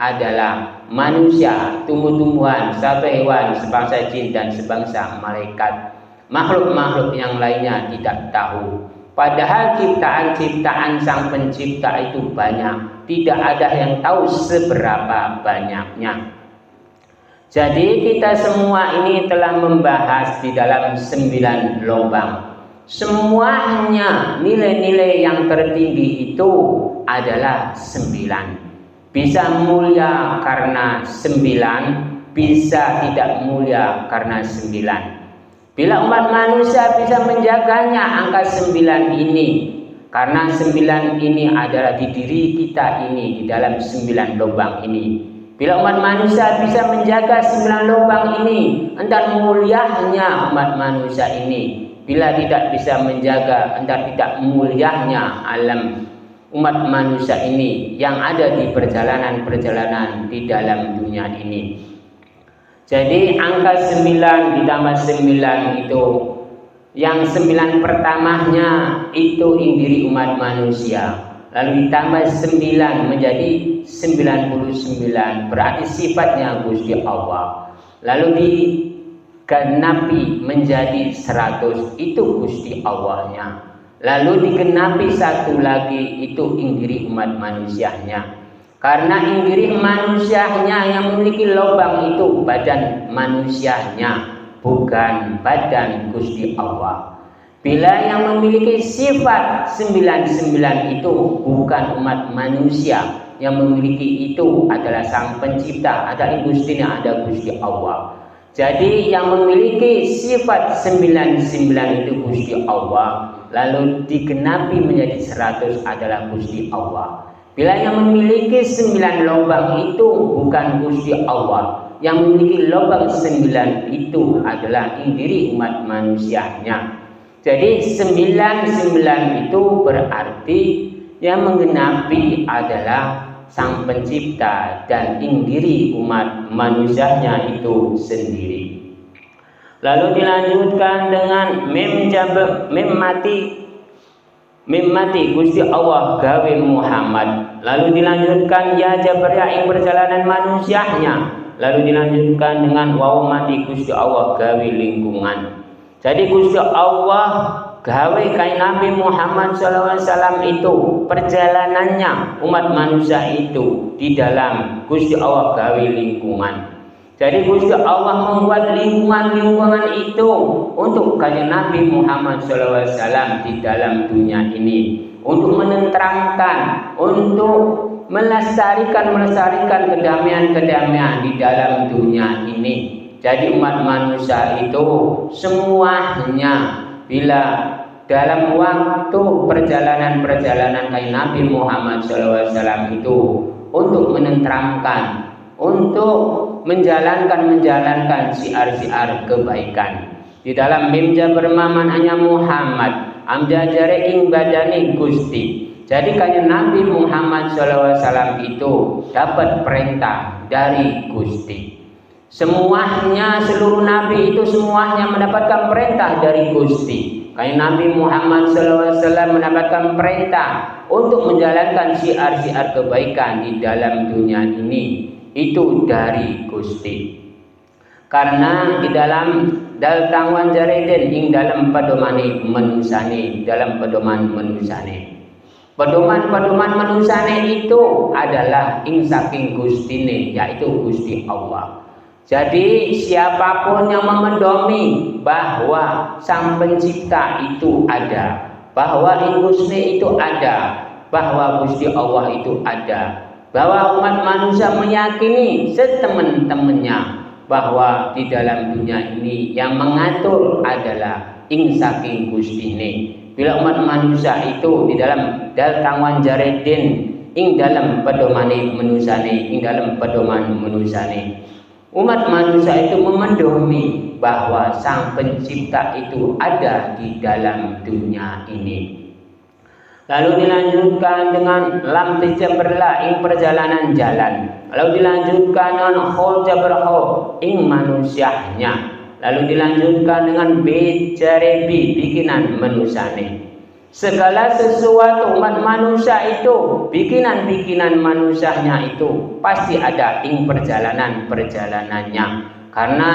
adalah manusia, tumbuh-tumbuhan, satu hewan, sebangsa jin, dan sebangsa malaikat. Makhluk-makhluk yang lainnya tidak tahu. Padahal ciptaan-ciptaan Sang Pencipta itu banyak. Tidak ada yang tahu seberapa banyaknya. Jadi kita semua ini telah membahas di dalam 9 lubang. Semuanya nilai-nilai yang tertinggi itu adalah 9. Bisa mulia karena 9, bisa tidak mulia karena 9. Bila umat manusia bisa menjaganya angka 9 ini, karena 9 ini adalah di diri kita ini, di dalam 9 lubang ini. Bila umat manusia bisa menjaga 9 lubang ini, entar mulianya umat manusia ini. Bila tidak bisa menjaga, entar tidak mulianya alam umat manusia ini yang ada di perjalanan-perjalanan di dalam dunia ini. Jadi angka 9 ditambah 9 itu, yang 9 pertamanya itu indiri umat manusia, lalu ditambah 9 menjadi 99, berarti sifatnya Gusti Allah, lalu digenapi menjadi 100, itu Gusti Allahnya. Lalu digenapi satu lagi itu ing diri umat manusianya. Karena ing diri manusianya yang memiliki lubang itu badan manusianya, bukan badan Gusti Allah. Bila yang memiliki sifat 99 itu bukan umat manusia, yang memiliki itu adalah Sang Pencipta, ada Gustinya, ada Gusti Allah. Jadi yang memiliki sifat 99 itu Gusti Allah, lalu digenapi menjadi 100 adalah Gusti Allah. Bila yang memiliki 9 lubang itu bukan Gusti Allah, yang memiliki lubang 9 itu adalah diri umat manusianya. Jadi 99 itu berarti yang menggenapi adalah Sang Pencipta dan diri umat manusianya itu sendiri. Lalu dilanjutkan dengan mim mati Gusti Allah gawe Muhammad. Lalu dilanjutkan ya Jabarya ing perjalanan manusianya. Lalu dilanjutkan dengan waw mati Gusti Allah gawe lingkungan. Jadi Gusti Allah gawe kain Nabi Muhammad SAW itu perjalanannya umat manusia itu di dalam Gusti Allah gawe lingkungan. Jadi Gusti Allah membuat lingkungan itu untuk kajian Nabi Muhammad SAW di dalam dunia ini, untuk menenteramkan, untuk melestarikan kedamaian di dalam dunia ini. Jadi umat manusia itu semuanya bila dalam waktu perjalanan kajian Nabi Muhammad SAW itu untuk menenteramkan, untuk menjalankan siar-siar kebaikan. Di dalam mimja bermaman hanya Muhammad, amjajare ing badani Gusti. Jadi kajian Nabi Muhammad SAW itu dapat perintah dari Gusti. Semuanya, seluruh Nabi itu semuanya mendapatkan perintah dari Gusti. Kajian Nabi Muhammad SAW mendapatkan perintah untuk menjalankan siar-siar kebaikan di dalam dunia ini. Itu dari Gusti. Karena di dalam daltangwan jareden ing dalam pedomani menusane, dalam pedoman menusane. Pedoman menusane itu adalah ing saking Gustine, yaitu Gusti Allah. Jadi siapapun yang memedomi bahwa Sang Pencipta itu ada, bahwa ing Gusti itu ada, bahwa Gusti Allah itu ada, bahwa umat manusia meyakini setemen-temennya bahwa di dalam dunia ini yang mengatur adalah ing saking Gustine. Bila umat manusia itu di dalam daltangwan jareden ing dalam pedomane menusane, ing dalam pedoman menusane, umat manusia itu memedomi bahwa Sang Pencipta itu ada di dalam dunia ini. Lalu dilanjutkan dengan lam tijaberla ing perjalanan jalan. Lalu dilanjutkan dengan khol jaberho ing manusianya. Lalu dilanjutkan dengan bejarebi bikinan manusane. Segala sesuatu umat manusia itu, bikinan manusianya itu pasti ada ing perjalanannya. Karena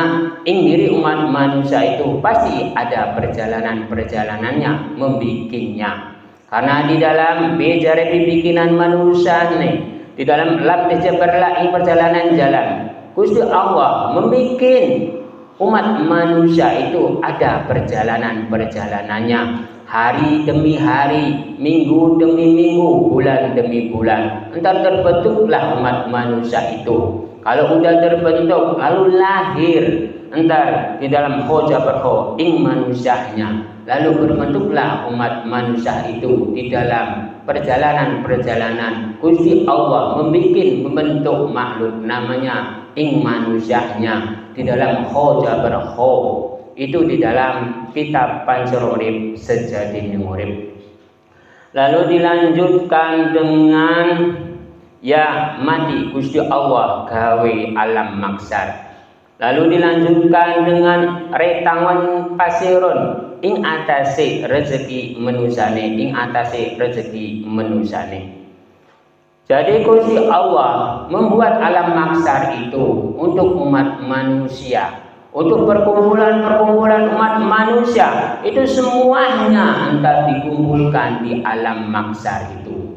ing diri umat manusia itu pasti ada perjalanannya membikinnya. Karena di dalam bejarebi bikinan manusia nih, di dalam lam tijaberla ing perjalanan jalan, Gusti Allah membikin umat manusia itu ada perjalanannya, hari demi hari, minggu demi minggu, bulan demi bulan. Entar terbentuklah umat manusia itu. Kalau udah terbentuk lalu lahir, entar di dalam khoja berkho ing manusianya, lalu berbentuklah umat manusia itu di dalam perjalanan Gusti Allah membentuk makhluk namanya ing manusianya di dalam khoja berkho. Itu di dalam kitab Pancarurip Sejati Urip. Lalu dilanjutkan dengan ya mati Gusti Allah gawe alam maksar. Lalu dilanjutkan dengan retangwan pasirun ing atase rezeki menusane, Jadi Gusti Allah membuat alam maksar itu untuk umat manusia, untuk perkumpulan-perkumpulan umat manusia itu semuanya entar dikumpulkan di alam mahsyar itu.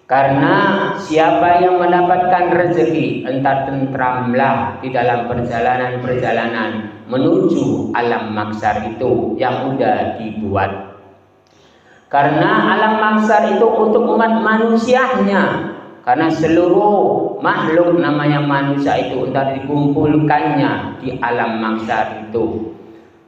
Karena siapa yang mendapatkan rezeki entar tentramlah di dalam perjalanan-perjalanan menuju alam mahsyar itu yang udah dibuat. Karena alam mahsyar itu untuk umat manusianya. Karena seluruh makhluk namanya manusia itu entar dikumpulkannya di alam mahsyar itu.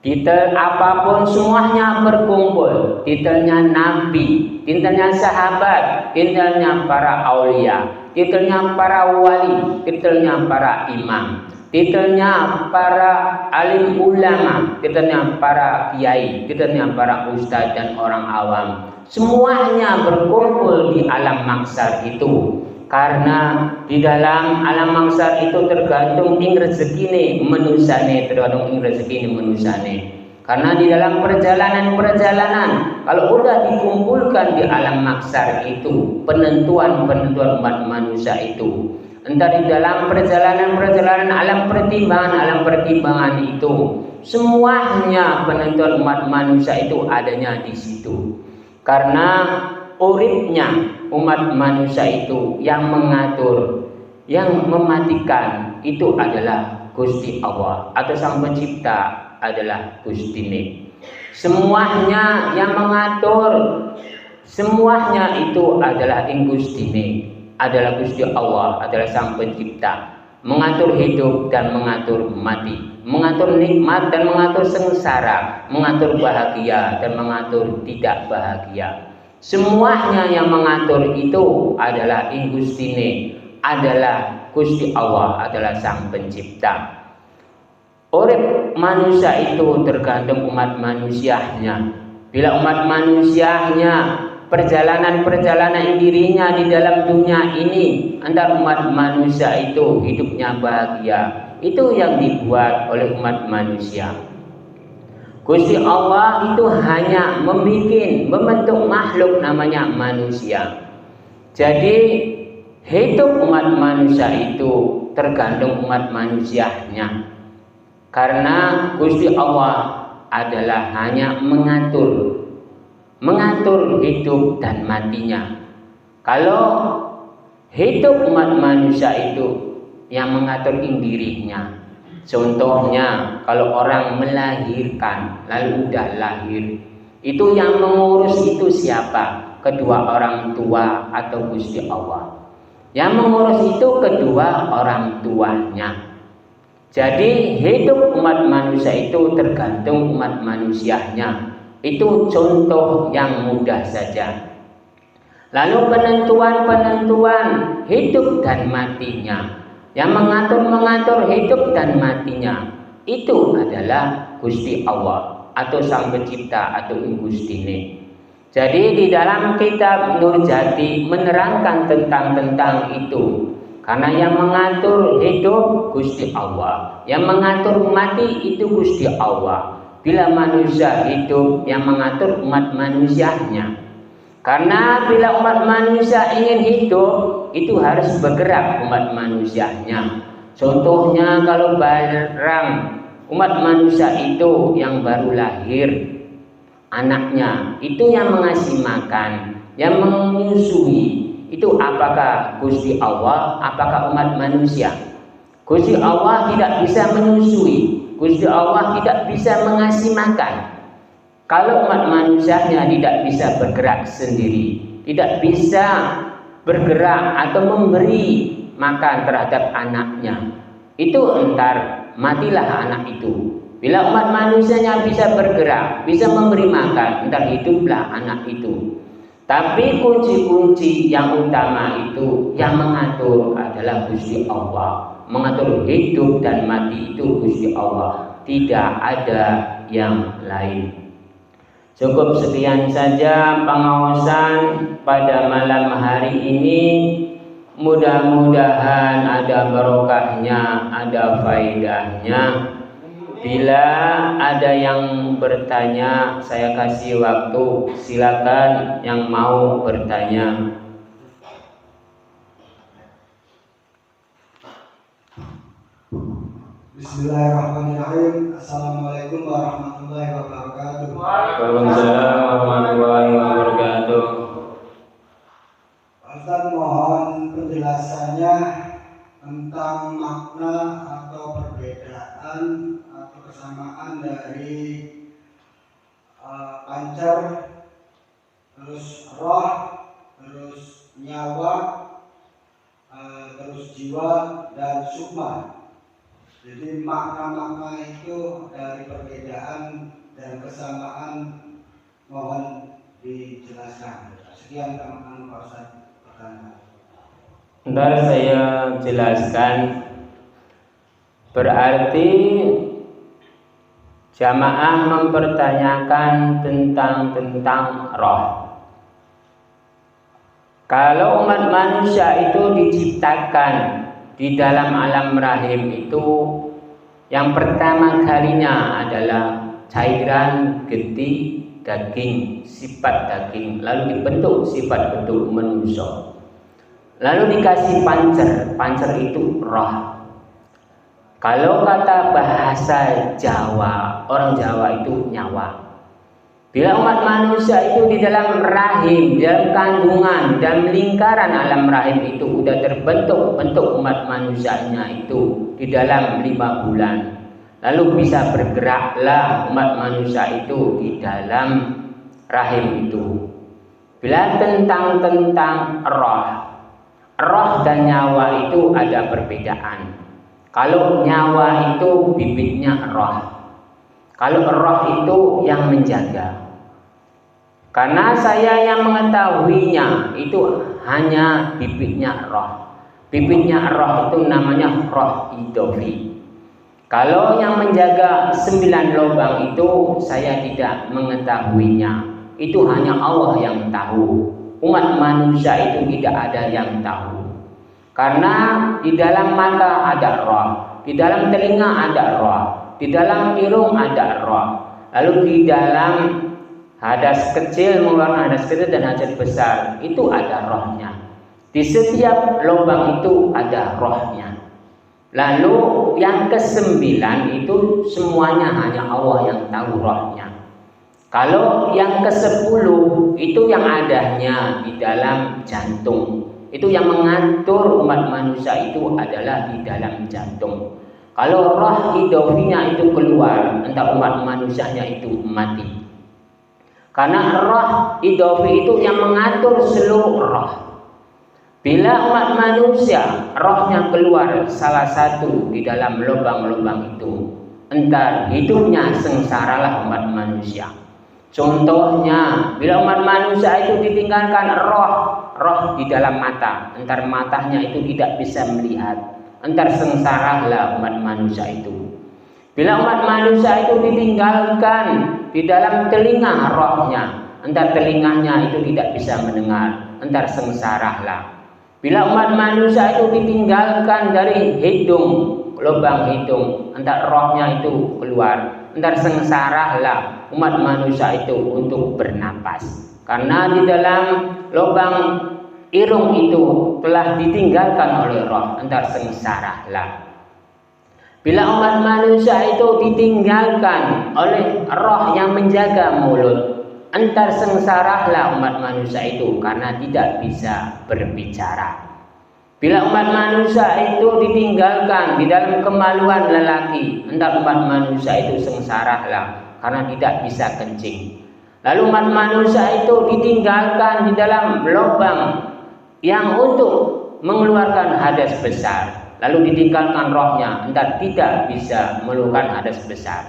Titel apapun semuanya berkumpul. Titelnya nabi, titelnya sahabat, titelnya para aulia, titelnya para wali, titelnya para imam, titelnya para alim ulama, titelnya para kiai, titelnya para ustadz dan orang awam. Semuanya berkumpul di alam mahsyar itu. Karena di dalam alam mahsyar itu tergantung ing rezekine manusane, tergantung ing rezekine manusane. Karena di dalam perjalanan kalau udah dikumpulkan di alam mahsyar itu penentuan umat manusia itu. Entah di dalam perjalanan alam pertimbangan itu semuanya penentuan umat manusia itu adanya di situ. Karena uripnya umat manusia itu yang mengatur, yang mematikan itu adalah Gusti Allah atau Sang Pencipta adalah Gustine. Semuanya yang mengatur, semuanya itu adalah Gustine, adalah Gusti Allah, adalah Sang Pencipta. Mengatur hidup dan mengatur mati, mengatur nikmat dan mengatur sengsara, mengatur bahagia dan mengatur tidak bahagia. Semuanya yang mengatur itu adalah Gustine, adalah Gusti Allah, adalah Sang Pencipta. Urip manusia itu tergantung umat manusianya. Bila umat manusianya perjalanan dirinya di dalam dunia ini antara umat manusia itu hidupnya bahagia, itu yang dibuat oleh umat manusia. Gusti Allah itu hanya membentuk makhluk namanya manusia. Jadi hidup umat manusia itu tergantung umat manusianya. Karena Gusti Allah adalah hanya mengatur hidup dan matinya. Kalau hidup umat manusia itu yang mengatur dirinya. Contohnya kalau orang melahirkan lalu udah lahir, itu yang mengurus itu siapa? Kedua orang tua atau Gusti Allah. Yang mengurus itu kedua orang tuanya. Jadi hidup umat manusia itu tergantung umat manusianya. Itu contoh yang mudah saja. Lalu penentuan hidup dan matinya, yang mengatur hidup dan matinya itu adalah Gusti Allah atau Sang Pencipta atau Gustine. Jadi di dalam kitab Nurjati menerangkan tentang itu. Karena yang mengatur hidup Gusti Allah, yang mengatur mati itu Gusti Allah. Bila manusia hidup, yang mengatur umat manusianya. Karena bila umat manusia ingin hidup, itu harus bergerak umat manusianya. Contohnya kalau barang umat manusia itu yang baru lahir, anaknya itu yang mengasih makan, yang menyusui, itu apakah Gusti Allah, apakah umat manusia? Gusti Allah tidak bisa menyusui, Gusti Allah tidak bisa mengasih makan. Kalau umat manusianya tidak bisa bergerak sendiri, tidak bisa bergerak atau memberi makan terhadap anaknya, itu entar matilah anak itu. Bila umat manusianya bisa bergerak, bisa memberi makan, entar hiduplah anak itu. Tapi kunci-kunci yang utama itu yang mengatur adalah Gusti Allah. Mengatur hidup dan mati itu Gusti Allah, tidak ada yang lain. Cukup sekian saja pengawasan pada malam hari ini. Mudah-mudahan ada barokahnya, ada faedahnya. Bila ada yang bertanya, saya kasih waktu. Silakan yang mau bertanya. Bismillahirrahmanirrahim. Assalamualaikum warahmatullahi wabarakatuh. Waalaikumsalam warahmatullahi wabarakatuh. Ustaz, mohon penjelasannya tentang makna atau perbedaan atau kesamaan dari pancar, terus roh, terus nyawa, terus jiwa dan sukma. Jadi makna-makna itu dari perbedaan dan kesamaan mohon dijelaskan. Sekian teman-teman Pak Ustaz pertanyaan. Ntar saya jelaskan. Berarti jamaah mempertanyakan tentang roh. Kalau umat manusia itu diciptakan di dalam alam rahim itu, yang pertama kalinya adalah cairan getih daging, sifat daging, lalu dibentuk sifat bentuk manusia, lalu dikasih pancer itu roh. Kalau kata bahasa Jawa, orang Jawa itu nyawa. Bila umat manusia itu di dalam rahim, di dalam kandungan dan lingkaran alam rahim itu sudah terbentuk bentuk umat manusianya itu di dalam 5 bulan, lalu bisa bergeraklah umat manusia itu di dalam rahim itu. Bila tentang roh dan nyawa itu ada perbedaan. Kalau nyawa itu bibitnya roh, kalau roh itu yang menjaga. Karena saya yang mengetahuinya itu hanya bibitnya roh. Bibitnya roh itu namanya roh idofi. Kalau yang menjaga 9 lubang itu saya tidak mengetahuinya. Itu hanya Allah yang tahu. Umat manusia itu tidak ada yang tahu. Karena di dalam mata ada roh, di dalam telinga ada roh, di dalam hidung ada roh, lalu di dalam hadas kecil mengeluarkan hadas kecil dan hadas besar itu ada rohnya. Di setiap lubang itu ada rohnya. Lalu yang ke-9 itu semuanya hanya Allah yang tahu rohnya. Kalau yang ke-10 itu yang adanya di dalam jantung. Itu yang mengatur umat manusia itu adalah di dalam jantung. Kalau roh idofinya itu keluar, entah umat manusianya itu mati. Karena roh idofi itu yang mengatur seluruh roh. Bila umat manusia rohnya keluar salah satu di dalam lubang-lubang itu, entar hidupnya sengsaralah umat manusia. Contohnya, bila umat manusia itu ditinggalkan roh di dalam mata, entar matanya itu tidak bisa melihat, entar sengsaralah umat manusia itu. Bila umat manusia itu ditinggalkan di dalam telinga rohnya, entar telinganya itu tidak bisa mendengar, entar sengsaralah. Bila umat manusia itu ditinggalkan dari hidung, lubang hidung, entar rohnya itu keluar, entar sengsaralah umat manusia itu untuk bernapas. Karena di dalam lubang irung itu telah ditinggalkan oleh roh, entar sengsaralah. Bila umat manusia itu ditinggalkan oleh roh yang menjaga mulut, entar sengsaralah umat manusia itu karena tidak bisa berbicara. Bila umat manusia itu ditinggalkan di dalam kemaluan lelaki, entar umat manusia itu sengsaralah karena tidak bisa kencing. Lalu umat manusia itu ditinggalkan di dalam lubang yang untuk mengeluarkan hadas besar, lalu ditinggalkan rohnya, entar tidak bisa mengeluarkan hadas besar.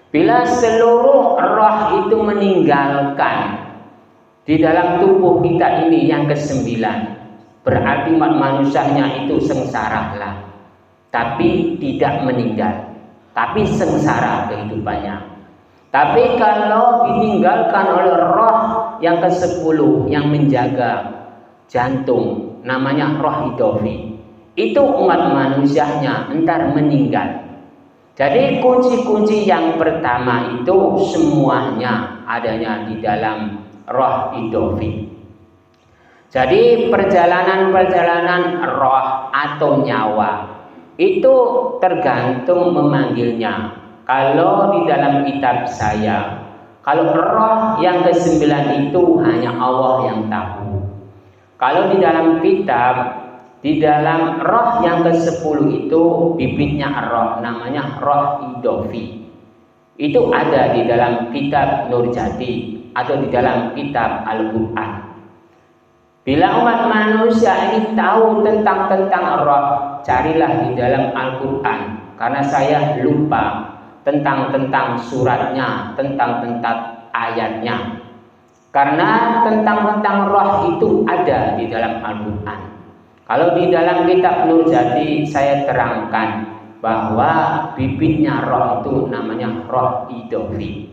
Bila seluruh roh itu meninggalkan di dalam tubuh kita ini yang ke-9, berarti umat manusianya itu sengsaralah, tapi tidak meninggal, tapi sengsara kehidupannya. Tapi kalau ditinggalkan oleh roh yang ke-10 yang menjaga jantung, namanya roh idofi, itu umat manusianya entar meninggal. Jadi kunci-kunci yang pertama itu semuanya adanya di dalam roh idofi. Jadi perjalanan-perjalanan roh atau nyawa itu tergantung memanggilnya. Kalau di dalam kitab saya, kalau roh yang ke-9 itu hanya Allah yang tahu. Kalau di dalam kitab, di dalam roh yang ke-10 itu bibitnya roh, namanya roh idofi. Itu ada di dalam kitab Nurjati atau di dalam kitab Al-Quran. Bila umat manusia ini tahu tentang roh, carilah di dalam Al-Quran. Karena saya lupa tentang suratnya, tentang ayatnya. Karena tentang roh itu ada di dalam Al-Quran. Kalau di dalam kitab Nurjati saya terangkan bahwa bibitnya roh itu namanya roh idofi.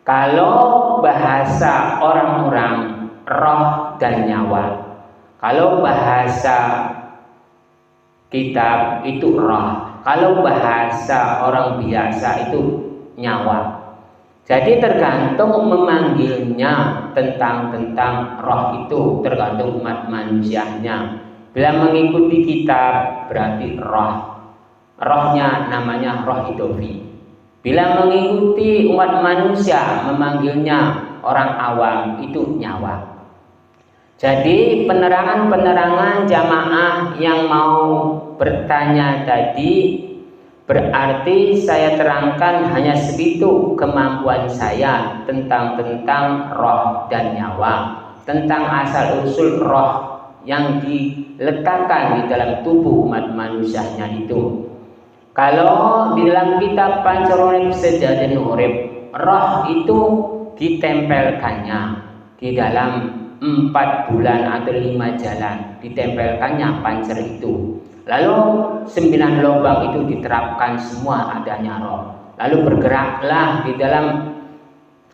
Kalau bahasa orang-orang, roh dan nyawa. Kalau bahasa kitab itu roh. Kalau bahasa orang biasa itu nyawa. Jadi tergantung memanggilnya tentang roh itu, tergantung umat manusianya. Bila mengikuti kitab berarti roh. Rohnya namanya roh idofi. Bila mengikuti umat manusia, memanggilnya orang awam itu nyawa. Jadi penerangan jamaah yang mau bertanya tadi, berarti saya terangkan hanya segitu kemampuan saya tentang roh dan nyawa, tentang asal usul roh yang diletakkan di dalam tubuh umat manusianya itu. Kalau di dalam kitab Pancarurip Sejadin Urip, roh itu ditempelkannya di dalam 4 bulan atau 5 jalan, ditempelkannya pancer itu. Lalu 9 lubang itu diterapkan semua adanya roh. Lalu bergeraklah di dalam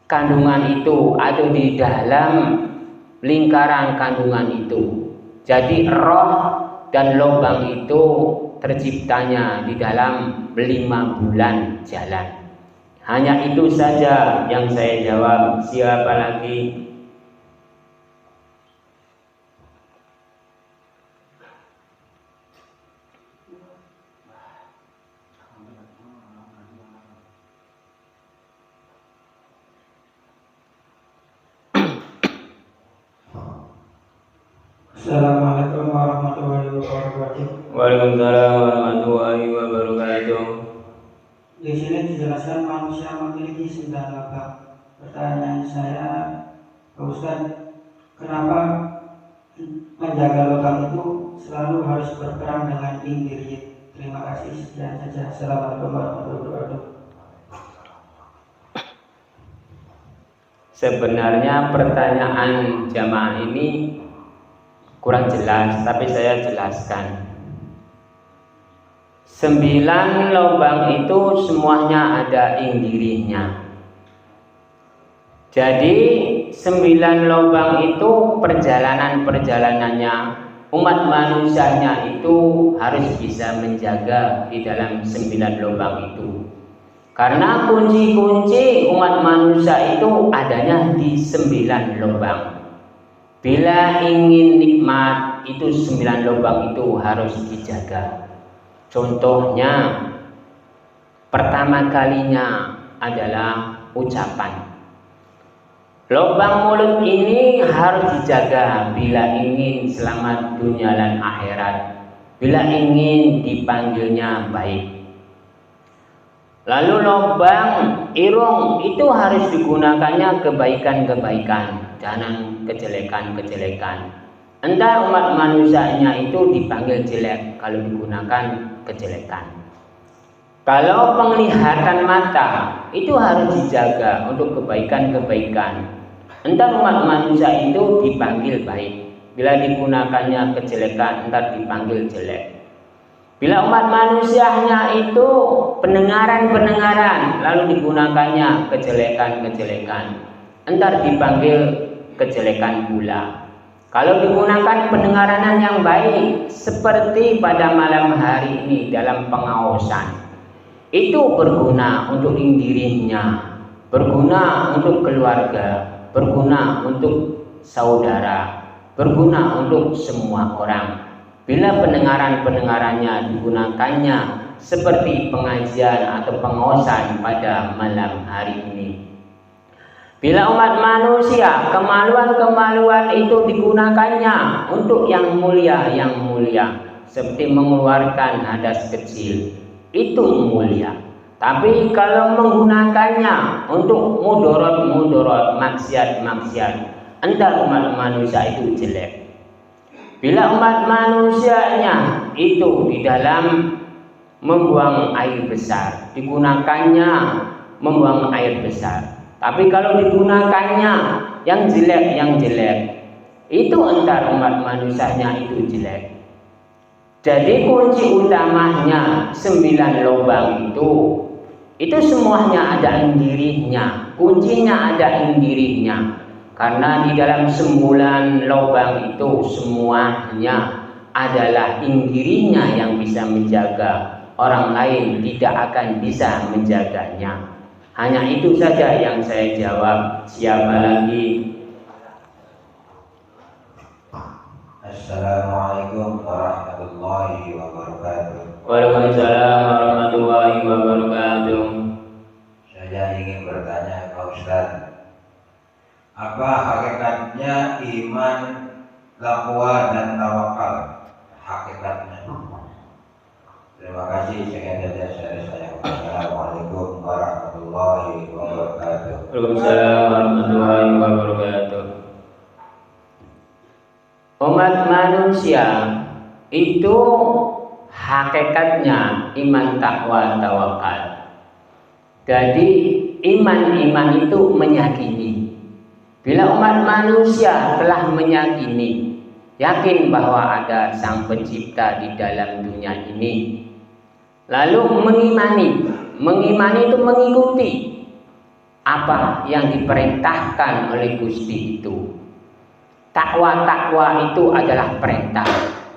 kandungan itu atau di dalam lingkaran kandungan itu. Jadi roh dan lubang itu terciptanya di dalam 5 bulan jalan. Hanya itu saja yang saya jawab. Siapa lagi? Assalamualaikum warahmatullahi wabarakatuh. Waalaikumsalam warahmatullahi wabarakatuh. Di sini dijelaskan manusia memiliki 9 lubang. Pertanyaan saya, Pak Ustadz, kenapa menjaga lubang itu selalu harus berperang dengan indiriat? Terima kasih, sekian saja. Assalamualaikum warahmatullahi wabarakatuh. Sebenarnya pertanyaan jamaah ini kurang jelas, tapi saya jelaskan. 9 lubang itu semuanya ada indirinya. Jadi 9 lubang itu perjalanannya umat manusianya itu harus bisa menjaga di dalam 9 lubang itu. Karena kunci-kunci umat manusia itu adanya di 9 lubang. Bila ingin nikmat, itu 9 lubang itu harus dijaga. Contohnya, pertama kalinya adalah ucapan. Lubang mulut ini harus dijaga bila ingin selamat dunia dan akhirat, bila ingin dipanggilnya baik. Lalu lubang irung itu harus digunakannya kebaikan-kebaikan, jangan kejelekan-kejelekan. Entah umat manusianya itu dipanggil jelek kalau digunakan kejelekan. Kalau penglihatan mata itu harus dijaga untuk kebaikan-kebaikan. Entah umat manusia itu dipanggil baik, bila digunakannya kejelekan entar dipanggil jelek. Bila umat manusianya itu pendengaran lalu digunakannya kejelekan, entar dipanggil kejelekan pula. Kalau digunakan pendengaran yang baik, seperti pada malam hari ini dalam pengawasan, itu berguna untuk dirinya, berguna untuk keluarga, berguna untuk saudara, berguna untuk semua orang. bila pendengaran-pendengarannya digunakannya seperti pengajian atau pengawasan pada malam hari ini. Bila umat manusia kemaluan-kemaluan itu digunakannya untuk yang mulia, seperti mengeluarkan hadas kecil, itu mulia. Tapi kalau menggunakannya untuk mudorot, maksiat, entar umat manusia itu jelek. Bila umat manusianya itu di dalam membuang air besar, digunakannya membuang air besar. Tapi kalau digunakannya yang jelek, itu entar umat manusianya itu jelek. Jadi kunci utamanya 9 lubang itu semuanya ada indirinya, kuncinya ada indirinya. Karena di dalam 9 lubang itu semuanya adalah indirinya yang bisa menjaga, orang lain tidak akan bisa menjaganya. Hanya itu saja yang saya jawab. Siapa lagi? Assalamualaikum warahmatullahi wabarakatuh. Waalaikumsalam warahmatullahi wabarakatuh. Saya ingin bertanya Pak Ustadz, apa hakikatnya iman, takwa dan tawakal? Hakikatnya. Terima kasih. Sekian saja dari saya. Assalamualaikum warahmatullahi wabarakatuh. Waalaikumsalam warahmatullahi wabarakatuh. Umat manusia itu hakikatnya iman, takwa, tawakal. Jadi iman itu meyakini. Bila umat manusia telah meyakini, yakin bahwa ada Sang Pencipta di dalam dunia ini, lalu mengimani itu mengikuti apa yang diperintahkan oleh Gusti itu. Takwa itu adalah perintah.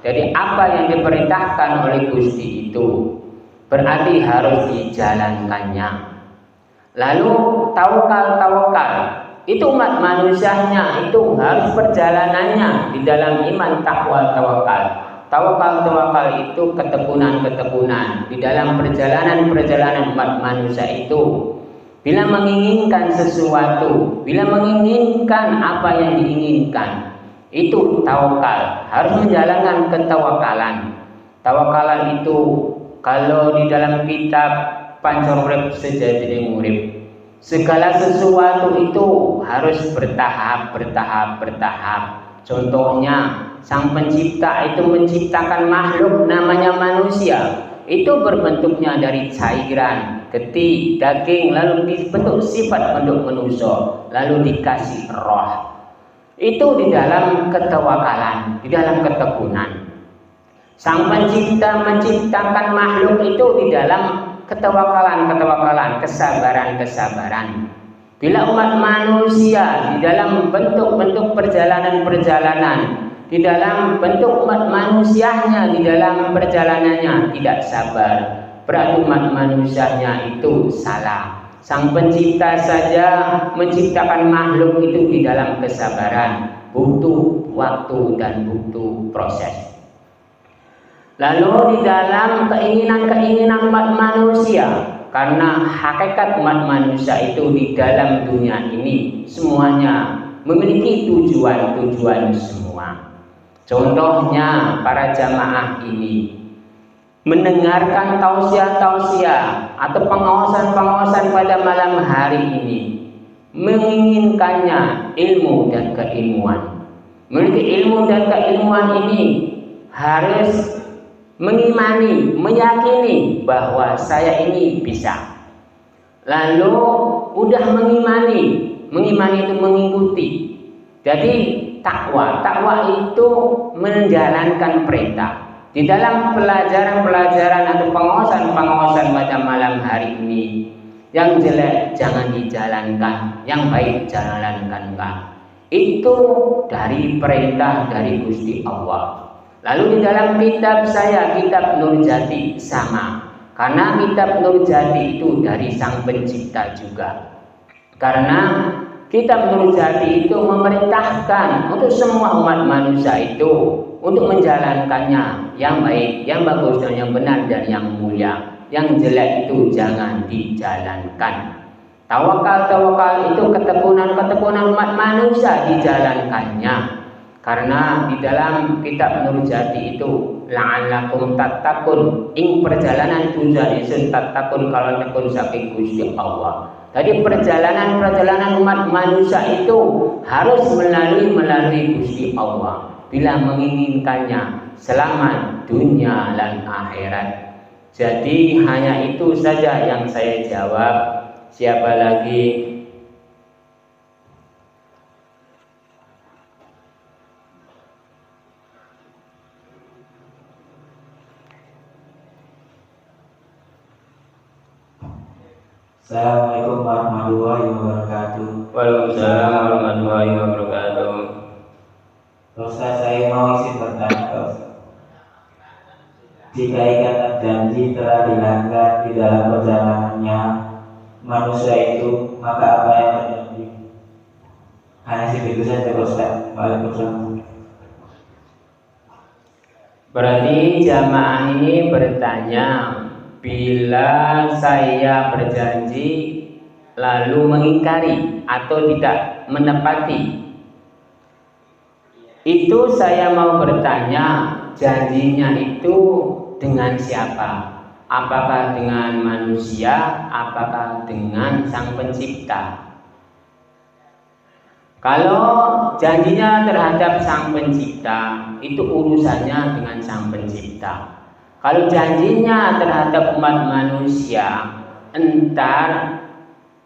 Jadi apa yang diperintahkan oleh Gusti itu berarti harus dijalankannya. Lalu tawakal itu umat manusianya itu harus perjalanannya di dalam iman, takwa, tawakal. Tawakal itu ketekunan di dalam perjalanan umat manusia itu. Bila menginginkan sesuatu, bila menginginkan apa yang diinginkan, itu tawakal, harus menjalankan ketawakalan. Tawakalan itu kalau di dalam kitab Pancor Urip Sejati Urip, segala sesuatu itu harus bertahap. Contohnya, Sang Pencipta itu menciptakan makhluk namanya manusia. Itu berbentuknya dari cairan, getih, daging, lalu dibentuk sifat bentuk manusia, lalu dikasih roh. Itu di dalam ketawakalan, di dalam ketekunan. Sang Pencipta menciptakan makhluk itu di dalam ketawakalan, kesabaran. Bila umat manusia di dalam bentuk-bentuk perjalanan, di dalam bentuk umat manusianya di dalam perjalanannya tidak sabar, berarti umat manusianya itu salah. Sang Pencipta saja menciptakan makhluk itu di dalam kesabaran, butuh waktu dan butuh proses. Lalu di dalam keinginan umat manusia, karena hakikat umat manusia itu di dalam dunia ini semuanya memiliki tujuan semua. Contohnya para jamaah ini mendengarkan tausiah atau pengawasan pada malam hari ini, menginginkannya ilmu dan keilmuan. Memiliki ilmu dan keilmuan ini harus meyakini bahwa saya ini bisa. Lalu udah mengimani itu mengikuti. Jadi takwa itu menjalankan perintah. Di dalam pelajaran atau pengawasan pada malam hari ini, yang jelek jangan dijalankan, yang baik jalankan. Itu dari perintah dari Gusti Allah. Lalu di dalam kitab saya, kitab Nurjati sama. Karena kitab Nurjati itu dari Sang Pencipta juga. Karena kitab Nurjati itu memerintahkan untuk semua umat manusia itu untuk menjalankannya yang baik, yang bagus dan yang benar dan yang mulia. Yang jelek itu jangan dijalankan. Tawakal itu ketekunan umat manusia dijalankannya. Karena di dalam kitab Nur Jati itu la'allakum tattaqun, ing perjalanan tujuan isun tattaqun kalau tekun saking Gusti Allah. Tadi perjalanan umat manusia itu harus melalui Gusti Allah bila menginginkannya selamat dunia dan akhirat. Jadi hanya itu saja yang saya jawab. Siapa lagi? Assalamualaikum warahmatullahi wabarakatuh. Waalaikumsalam warahmatullahi wabarakatuh. Ustaz, saya mau izin bertanya, Ustaz. Jika ikatan janji telah dilanggar di dalam perjalanannya manusia itu, maka apa yang terjadi? Hanya segitu saja, Ustaz. Waalaikumsalam. Berarti jamaah ini bertanya, bila saya berjanji lalu mengingkari atau tidak menepati, itu saya mau bertanya, janjinya itu dengan siapa? Apakah dengan manusia? Apakah dengan Sang Pencipta? Kalau janjinya terhadap Sang Pencipta, itu urusannya dengan Sang Pencipta. Kalau janjinya terhadap umat manusia, entar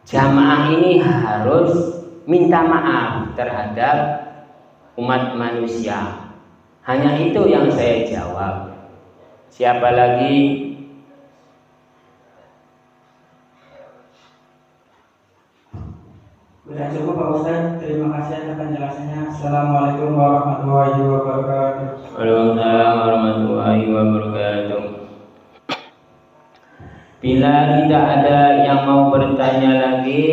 jamaah ini harus minta maaf terhadap umat manusia. Hanya itu yang saya jawab. Siapa lagi? Sudah cukup Pak Ustaz. Terima kasih atas penjelasannya. Assalamualaikum warahmatullahi wabarakatuh. Waalaikumsalam warahmatullahi wabarakatuh. Bila tidak ada yang mau bertanya lagi,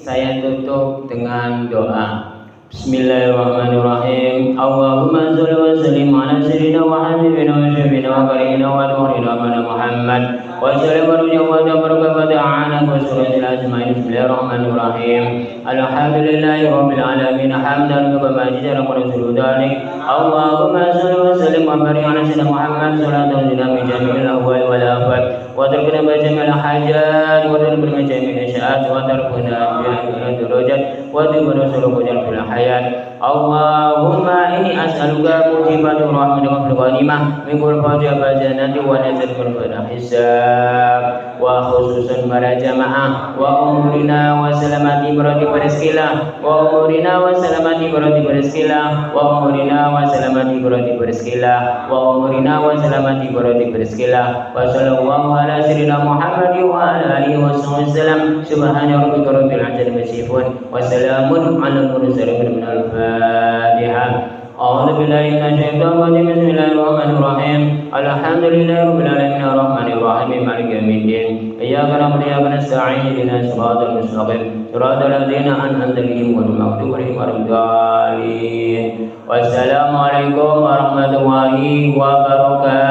saya tutup dengan doa. Bismillahirrahmanirrahim. Allahumma shalli wa sallim ala sayyidina wa habibina wa syafiina wa karimina wa nuhina wa Muhammad wa sallim wa rujum wa tabaraka wa ta'ala wa suratil asma'in. Bismillahirrahmanirrahim. Alhamdulillahi rabbil alamin hamdan kama jalla wa rasuluhu dalik. Allahumma shalli wa sallim wa barik ala sayyidina Muhammad sallallahu alaihi wa jami'il ahwal wal afat wa tarkuna bi jami'il hajat wa tarkuna bi jami'il syaat wa tarkuna bi darajat wa tibana suluku fil hayat. Allahumma inni as'aluka mujibatu rahmatika fil ghanimah min kulli fajr jannati wa nazarul hisab wa khususan para jamaah wa umrina wa salamati berarti bersekilah wa umrina wa salamati berarti bersekilah wa umrina wa salamati berarti bersekilah wa umrina wa salamati berarti bersekilah wa sallallahu ala sayyidina Muhammad wa ala alihi wa sallam. Subhana rabbika rabbil izzati amma yasifun wa salamun ala mursalin min al-Fatihah. A'udzu billahi minasy syaithanir rajim. Bismillahirrahmanirrahim. Alhamdulillahi rabbil alamin arrahmanir rahim maliki yaumiddin. Iyyaka na'budu wa iyyaka nasta'in ihdinas siratal mustaqim siratal ladzina an'amta 'alaihim ghairil maghdubi 'alaihim waladdallin. Wassalamu alaikum warahmatullahi wabarakatuh.